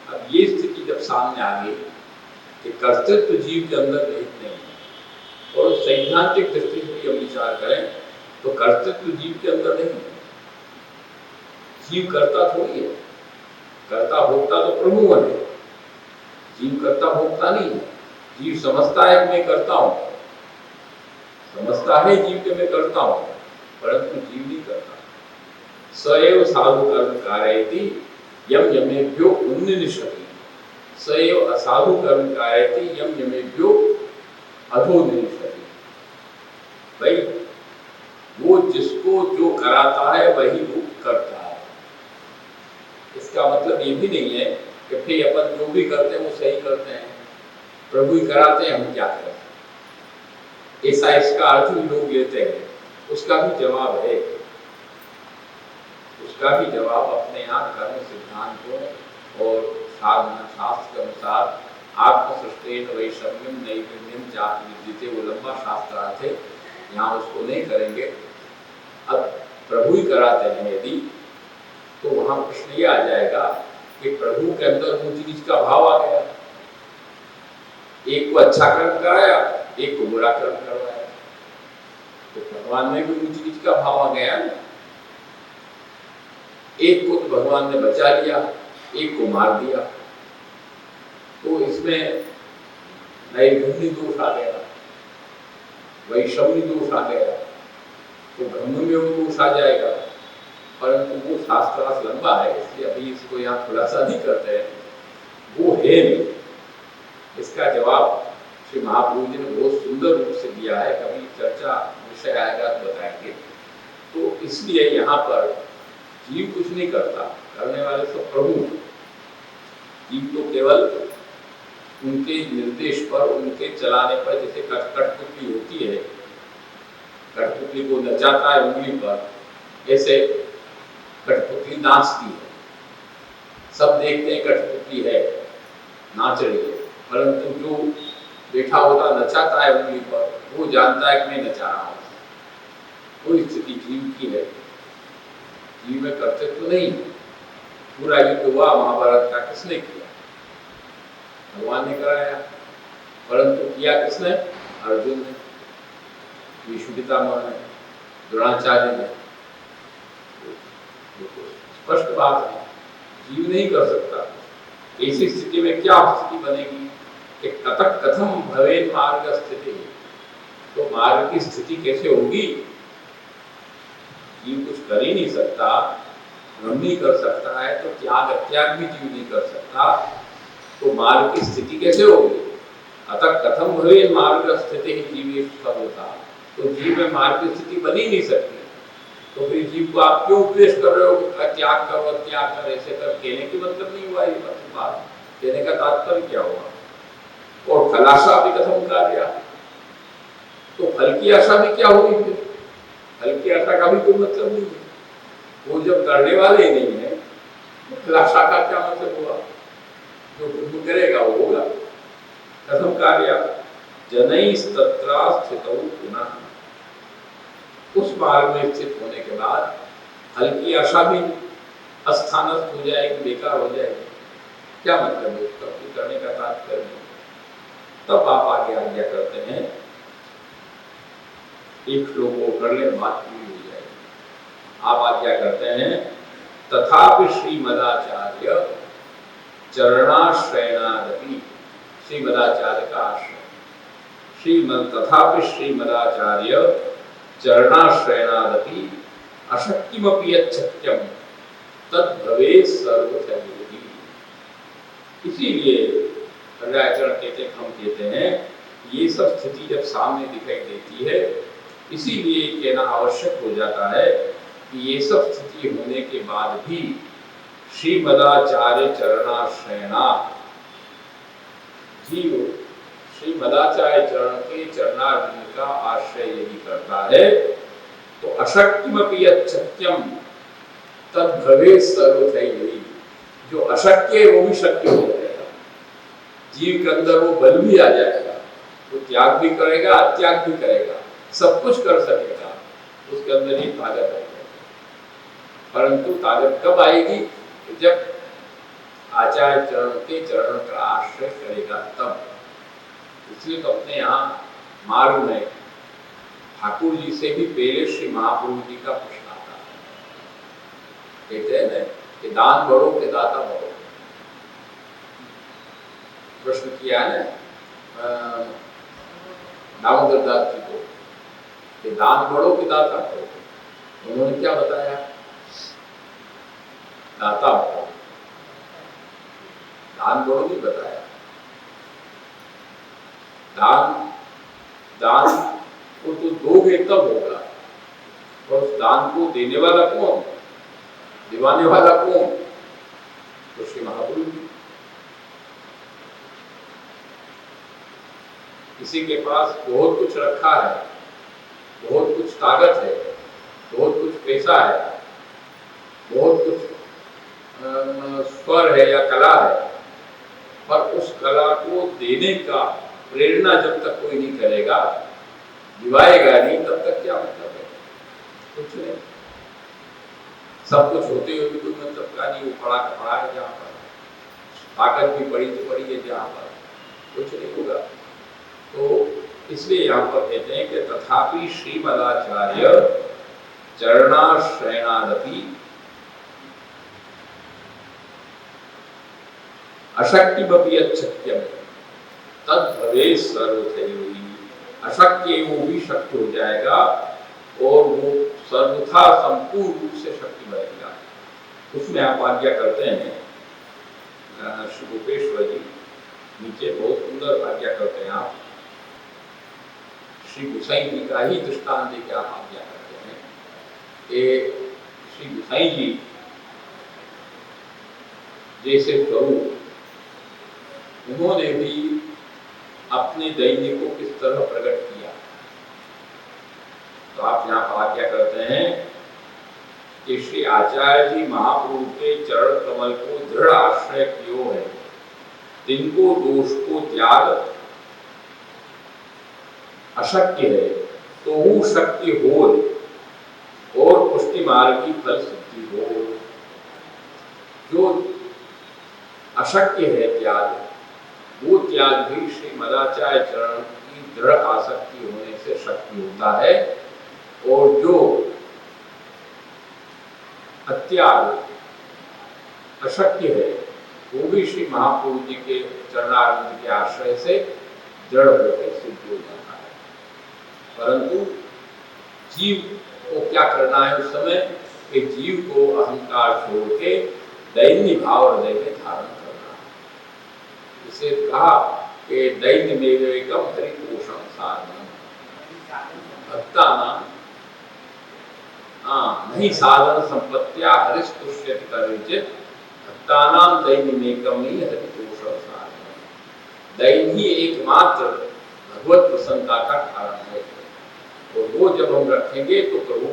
अब ये स्थिति जब सामने आ गई कि कर्तृत्व जीव के अंदर निहित नहीं है, और सैद्धांतिक दृष्टि से हम विचार करें तो कर्तृत्व जीव के अंदर नहीं है। जीव कर्ता थोड़ी है, कर्ता भोक्ता तो प्रभु है, जीव कर्ता भोक्ता नहीं है। जीव समझता है कि मैं करता हूं, समझता है जीव के मैं करता हूं, परंतु जीव नहीं करता। सएव साधु कर्म कारयति यम यमेभ्यो उन्निष्ठति, सएव असाधु कर्म कारयति यम यमेभ्यो अधो निष्ठति। भाई वो जिसको जो कराता है वही वो करता है। इसका मतलब ये भी नहीं है कि फिर अपन जो भी करते हैं वो सही करते हैं, प्रभु ही कराते हैं, हम क्या करें, ऐसा इसका अर्थ भी लोग लेते हैं। उसका भी जवाब है, उसका भी जवाब अपने यहाँ कर्म सिद्धांतों और साधना शास्त्र के अनुसार आत्मसृष्टेन वैषम्यम नैपुण्यम जाति विद्यते, वो लंबा शास्त्र अर्थ है, यहाँ उसको नहीं करेंगे। अब प्रभु ही कराते हैं यदि, तो वहां प्रश्न ये आ जाएगा कि प्रभु के अंदर ऊंची नीच का भाव आ गया, एक को अच्छा कर्म कराया, एक को बुरा कर्म करवाया, तो भगवान में भी ऊंची नीच का भाव आ गया ना। एक को तो भगवान ने बचा लिया, एक को मार दिया, तो इसमें नैर्गुण्य दोष आ गया, वैषम्य दोष आ गया, तो ब्रह्म में वो दोष आ जाएगा। परंतु वो शास्त्रार्थ लंबा है, इसलिए अभी इसको यहाँ खुलासा नहीं करते हैं, वो है नहीं। इसका जवाब श्री महाप्रभु जी ने बहुत सुंदर रूप से दिया है, कभी चर्चा विषय आएगा तो बताएंगे। तो इसलिए यहाँ पर जीव कुछ नहीं करता, करने वाले सब प्रभु। जीव तो केवल उनके निर्देश पर, उनके चलाने पर, जैसे कठपुतली होती है, कठपुतली को नचाता है उंगली पर, ऐसे कठपुतली नाचती है, सब देखते हैं कठपुतली है नाच रही है, परंतु जो बैठा होता नचाता है उंगली पर, वो जानता है कि मैं नचा रहा हूँ। कोई स्थिति जीव की है, जीव में कर्तव्य तो नहीं। पूरा युद्ध हुआ महाभारत का, किसने किया? भगवान ने कराया, परंतु किया किसने? अर्जुन ने, भीष्म पितामह ने, द्रोणाचार्य ने। स्पष्ट बात है, जीव नहीं कर सकता। ऐसी स्थिति में क्या स्थिति बनेगी कि कथम भवेन् मार्ग स्थिति, तो मार्ग की स्थिति कैसे होगी? जीव कुछ कर ही नहीं सकता, हम नहीं कर सकता है तो त्याग अत्याग भी जीव नहीं कर सकता, तो मार्ग की स्थिति कैसे होगी? अतः कथम भवे मार्ग स्थिति जीव सर्वथा, तो जीव में मार्ग की स्थिति बनी नहीं सकती। तो फिर जीव को आप क्यों उपदेश कर रहे हो? त्याग करो, त्याग कर, ऐसे कर, कहने की मतलब नहीं हुआ ये बात, कहने का तात्पर्य क्या हुआ? और फलाशा भी कथम कार्य, तो फल की आशा भी क्या हुई? फिर फल की आशा का भी कोई मतलब नहीं है, वो जब करने वाले ही नहीं है तो फलाशा का क्या मतलब हुआ? जो करेगा वो होगा। कथम कार्य जनैस्तत्रा स्थितौ पुनः, उस मार्ग में स्थित होने के बाद फल की आशा भी अस्थानस्थ हो जाएगी, बेकार हो जाएगी। क्या मतलब है उसका? करने का तात्पर्य। तब आप आगे आज्ञा करते हैं, एक श्लोक को कर ले, बात पूरी हो जाएगी। आप आज्ञा करते हैं, तथापि श्रीमदाचार्य चरणाश्रयणादपि, श्रीमदाचार्य का आश्रय, तथापि श्रीमदाचार्य चरणाश्रयणादपि अशक्तिमपि यच्छक्यम तद्भवेत् सर्वथैव। इसीलिए पर्यायचरण कहते, हम कहते हैं ये सब स्थिति जब सामने दिखाई देती है, इसीलिए कहना आवश्यक हो जाता है कि ये सब स्थिति होने के बाद भी श्रीमदाचार्य चरणाश्रयणा, जीव श्रीमदाचार्य चरण के चरणारविंद का आश्रय यदि करता है तो अशक्तिमपि यच्छक्यम तद्भवेत् सर्वथैव, जो अशक्य है वो भी शक्य हो जाएगा। जीव के अंदर वो बल भी आ जाएगा, वो त्याग भी करेगा, अत्याग भी करेगा, सब कुछ कर सकेगा, उसके अंदर ही ताकत आ जाएगी। परंतु ताकत कब आएगी? जब आचार्य चरण के चरण का आश्रय करेगा तब। इसलिए तो अपने यहाँ मार्ग में ठाकुर जी से भी पहले श्री महाप्रभु जी का प्रश्न आता है। कहते हैं ना कि दान बढ़ो के दाता बढ़ो, प्रश्न किया है ना दामोदर दास जी को कि दान बढ़ो कि दाता बढ़ो। उन्होंने क्या बताया? दाता बढ़ो, दान बढ़ो नहीं बताया। दान को तो दोगे तब होगा, और उस दान को देने वाला कौन, दिवाने वाला कौन? तो श्री महाप्रभु जी। किसी के पास बहुत कुछ रखा है, बहुत कुछ ताकत है, बहुत कुछ पैसा है, बहुत कुछ स्वर है या कला है, पर उस कला को देने का प्रेरणा जब तक कोई नहीं करेगा, दिवाएगा नहीं, तब तक क्या मतलब है? कुछ नहीं। सब कुछ होते हुए भी कोई मतलब का नहीं। वो पड़ा है जहाँ पर, ताकत भी पड़ी तो पड़ी है जहाँ पर, कुछ नहीं होगा। तो इसलिए यहाँ पर कहते हैं कि तथापि श्रीमदाचार्य चरणाश्रयणादपि अशक्तिमपि यच्छक्यम तद्भवेत् सर्वथैव। अशक्य वो भी शक्य हो जाएगा और वो सर्वथा संपूर्ण रूप से शक्ति बनेगा। उसमें आप आज्ञा करते हैं, श्री गोपेश्वर जी नीचे बहुत सुंदर आज्ञा करते हैं आप। श्री गुसाई जी का ही दृष्टांत देकर आप आज्ञा करते हैं कि श्री गुसाई जी जैसे स्वरूप, उन्होंने भी अपने दैन्य को किस तरह प्रकट किया। तो आप यहाँ पर आज्ञा करते हैं कि श्री आचार्य जी महाप्रभु के चरण कमल को दृढ़ आश्रय कियो है, जिनको दोष को त्याग अशक्य है तो वो शक्ति हो और पुष्टि मार्ग की फल सिद्धि हो। जो अशक्य है त्याग, वो त्याग भी श्री मदाचार्य चरण की दृढ़ आसक्ति होने से शक्ति होता है, और जो अत्याग अशक्य है वो भी श्री महाप्रभु जी के चरणारविंद के आश्रय से दृढ़ होकर सिद्ध हो जाता है। परंतु जीव को क्या करना है उस समय कि जीव को अहंकार छोड़ के दैन्य भाव हृदय में धारण करना है। इसे कहा कि दैन्य मेवेकम हरिपोषण साधन भक्तानां नहीं साधन संपत्तिया हरिस्तुष्यति करिचित भक्तानां दैन्यमेकम ही हरिपोषण साधन। दैन्य ही एकमात्र भगवत प्रसन्नता का कारण है और वो जब हम रखेंगे तो प्रभु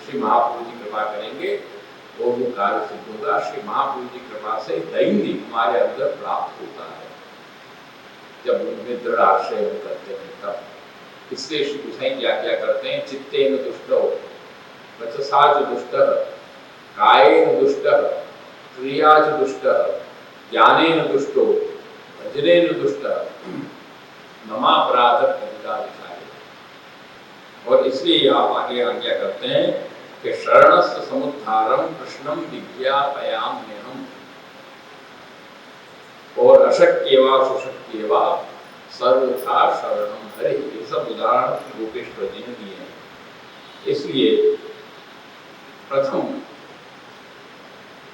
श्री महाप्रभु जी कृपा करेंगे और वो कार्य सिद्ध होगा। श्री महाप्रभु जी कृपा से दैन्य हमारे अंदर प्राप्त होता है जब उनमें दृढ़ आश्रय करते हैं तब। इसलिए श्री गोसाई जी आज्ञा करते हैं चित्तेन दुष्टो वचसा च दुष्टः कायेन दुष्टः क्रिया च दुष्टः ज्ञानेन दुष्टो भजनेन दुष्टः ममापराध कविता विचारे। और इसलिए आप आगे आज्ञा करते हैं कि शरणस्य समुद्धारम कृष्णम विज्ञापयाम्यहम् और अशक्यवा सुशक्यवा सर्वथा शरणम हरि। ये सब उदाहरण गोपेश्वर जी ने दिए हैं। इसलिए प्रथम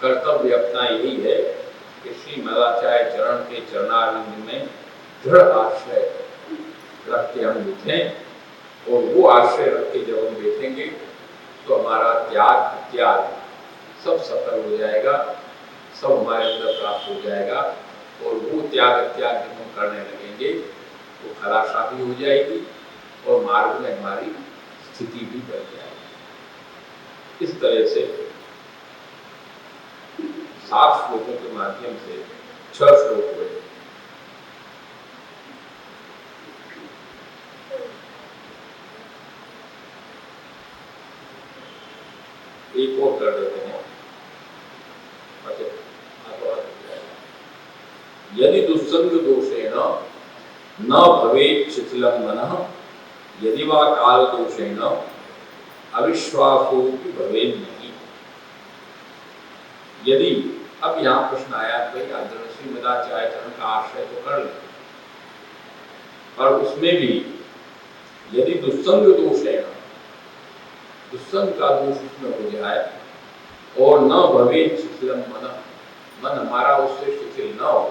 कर्तव्य अपना यही है कि श्री मदाचार्य चरण के चरणारविंद में दृढ़ आश्रय रख के हम बैठें और वो आश्रय रख के जब हम बैठेंगे तो हमारा त्याग त्याग सब सफल हो जाएगा, सब हमारे अंदर प्राप्त हो जाएगा। और वो त्याग त्याग जब हम करने लगेंगे तो खलासा भी हो जाएगी और मार्ग में हमारी स्थिति भी बढ़ जाएगी। इस तरह से 7 श्लोकों के माध्यम से 6 श्लोक हुए। एक और कर देते हैं। यदि दुस्संग दोषेण न भवेत् शिथिलं मनः यदि वा काल दोषेण अविश्वासो भी भवेत् नहीं। यदि अब यहाँ प्रश्न आया भाई आदरणीय मदाचार्य चरण का आश्रय तो कर ले, पर उसमें भी यदि दुस्संग दोषेण दुस्संग का दोष उसमें हो जाए और न भवेत् शिथिलं मनः मन हमारा उससे शिथिल न हो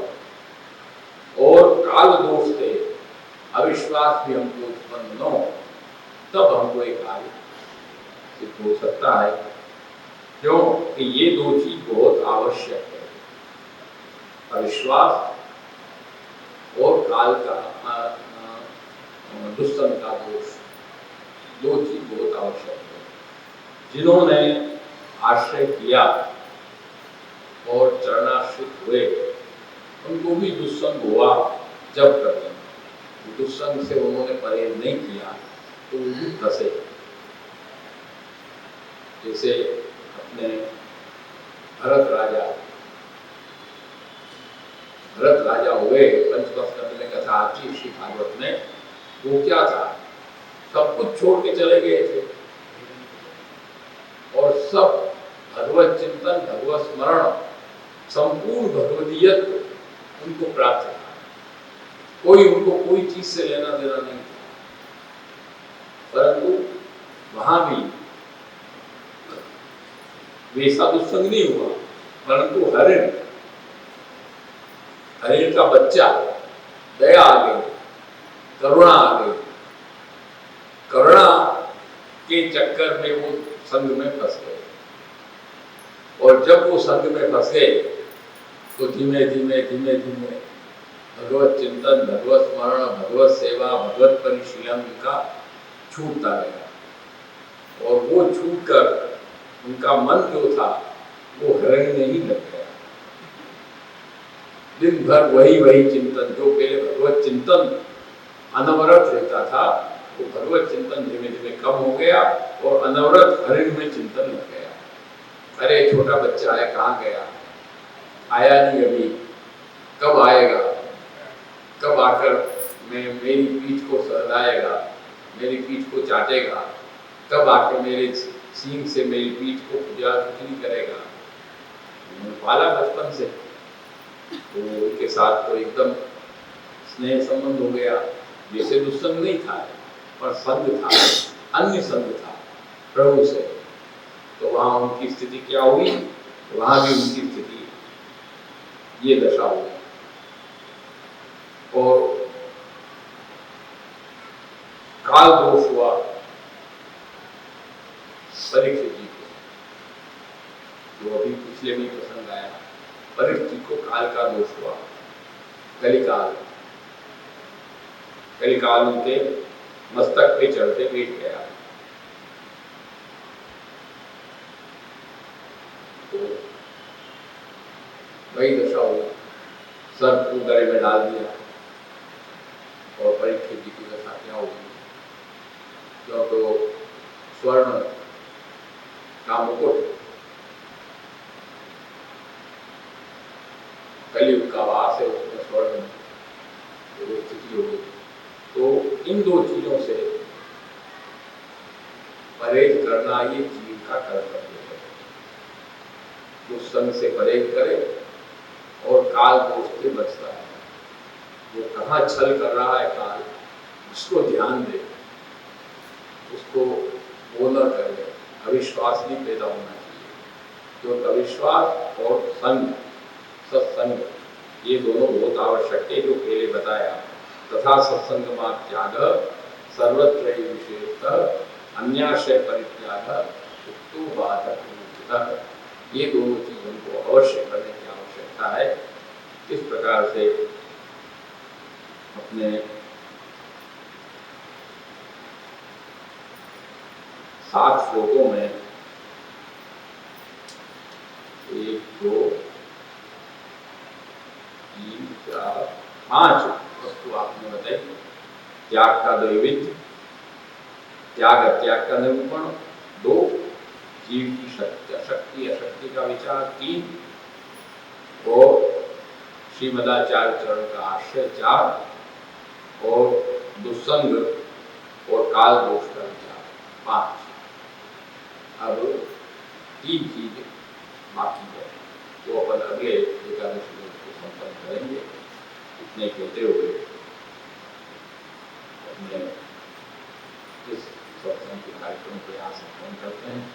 और काल दोष से अविश्वास भी हमको उत्पन्न न हो तब हमको एक कार्य सिद्ध हो सकता है। क्यों कि ये 2 चीज बहुत आवश्यक है, अविश्वास और काल का दुस्संग का दोष। 2 चीज बहुत आवश्यक है। जिन्होंने आश्रय किया और चरणाश्रित हुए उनको भी दुस्संग हुआ। जब कभी दुस्संग से उन्होंने परहेज नहीं किया तो वो भी फंसे। जैसे अपने भरत राजा हुए, पंचमस्कंद में कथा आती श्री भागवत में। वो क्या था, सब कुछ छोड़ के चले गए थे और सब भगवत चिंतन भगवत स्मरण संपूर्ण भगवदीयत्व उनको प्राप्त था। उनको कोई चीज से लेना देना नहीं था, परंतु वहां भी वैसा दुस्संग नहीं हुआ। परंतु हरिण का बच्चा दया आ गई, करुणा आ गई। करुणा के चक्कर में वो संग में फंस गए और जब वो संग में फंस गए तो धीमे धीमे भगवत चिंतन भगवत स्मरण भगवत सेवा भगवत परिशीलन का छूटता गया और वो छूटकर उनका मन जो था वो हरिण में ही लग गया। दिन भर वही चिंतन, जो पहले भगवत चिंतन अनवरत रहता था वो भगवत चिंतन धीमे धीमे कम हो गया और अनवरत हरिण में चिंतन लग गया। अरे छोटा बच्चा है, कहाँ गया, आया नहीं अभी, कब आएगा, कब आकर मेरी पीठ को सहलाएगा, मेरी पीठ को चाटेगा, कब आकर मेरे सींग से मेरी पीठ को खुजली करेगा। पाला बचपन से तो उनके साथ तो एकदम स्नेह संबंध हो गया, जैसे दुस्संग नहीं था। पर संग था, अन्य संग था प्रभु से, तो वहां उनकी स्थिति क्या हुई? वहां भी उनकी स्थिति ये दशा हुई। और काल दोष हुआ परीक्षित जी को, जो अभी पिछले में प्रसंग आया, परीक्षित जी को काल का दोष हुआ, कलिकाल। कलिकाल उनके मस्तक पे चढ़ते बैठ गया। तो वही दशा हुई, सर्प को गले में डाल दिया। और परीक्षित जी की दशा क्या होगी? जो तो स्वर्ण का मुकुट, कलयुग का वास है, उसमें स्वर्ण तो स्थिति होगी। तो इन दो चीजों से परहेज करना ये जीव का कर्तव्य है। दुष्संग से परहेज करे और काल दोष से बचता है। वो कहाँ छल कर रहा है काल, उसको ध्यान दे, उसको वो न करे। अविश्वास नहीं पैदा होना चाहिए, क्योंकि अविश्वास और संग, सत्संग, ये दोनों बहुत आवश्यक है। जो पहले बताया, तथा सत्संग मार्ग त्याग सर्वत्र विशेषतः अन्याशय परित्याग उक्तो बाधक मुक्तः। ये दोनों चीजों को अवश्य करने की आवश्यकता है। इस प्रकार से अपने 7 श्लोकों में 1, 2, 3, 4, 5 वस्तु आपने बताई। त्याग का दैविध्य, त्याग त्याग का निरूपण 2, जीव की शक्ति अशक्ति का विचार 3, और श्रीमदाचार्य चरण का आश्रय 4, और दुस्संग और काल दोष का विचार 5। अब 3 चीज बाकी है, तो अपन अगले एकादशी में उसको संपन्न करेंगे। इतने कहते हुए अपने इस सत्संग के कार्यक्रम को यहाँ संपन्न करते हैं।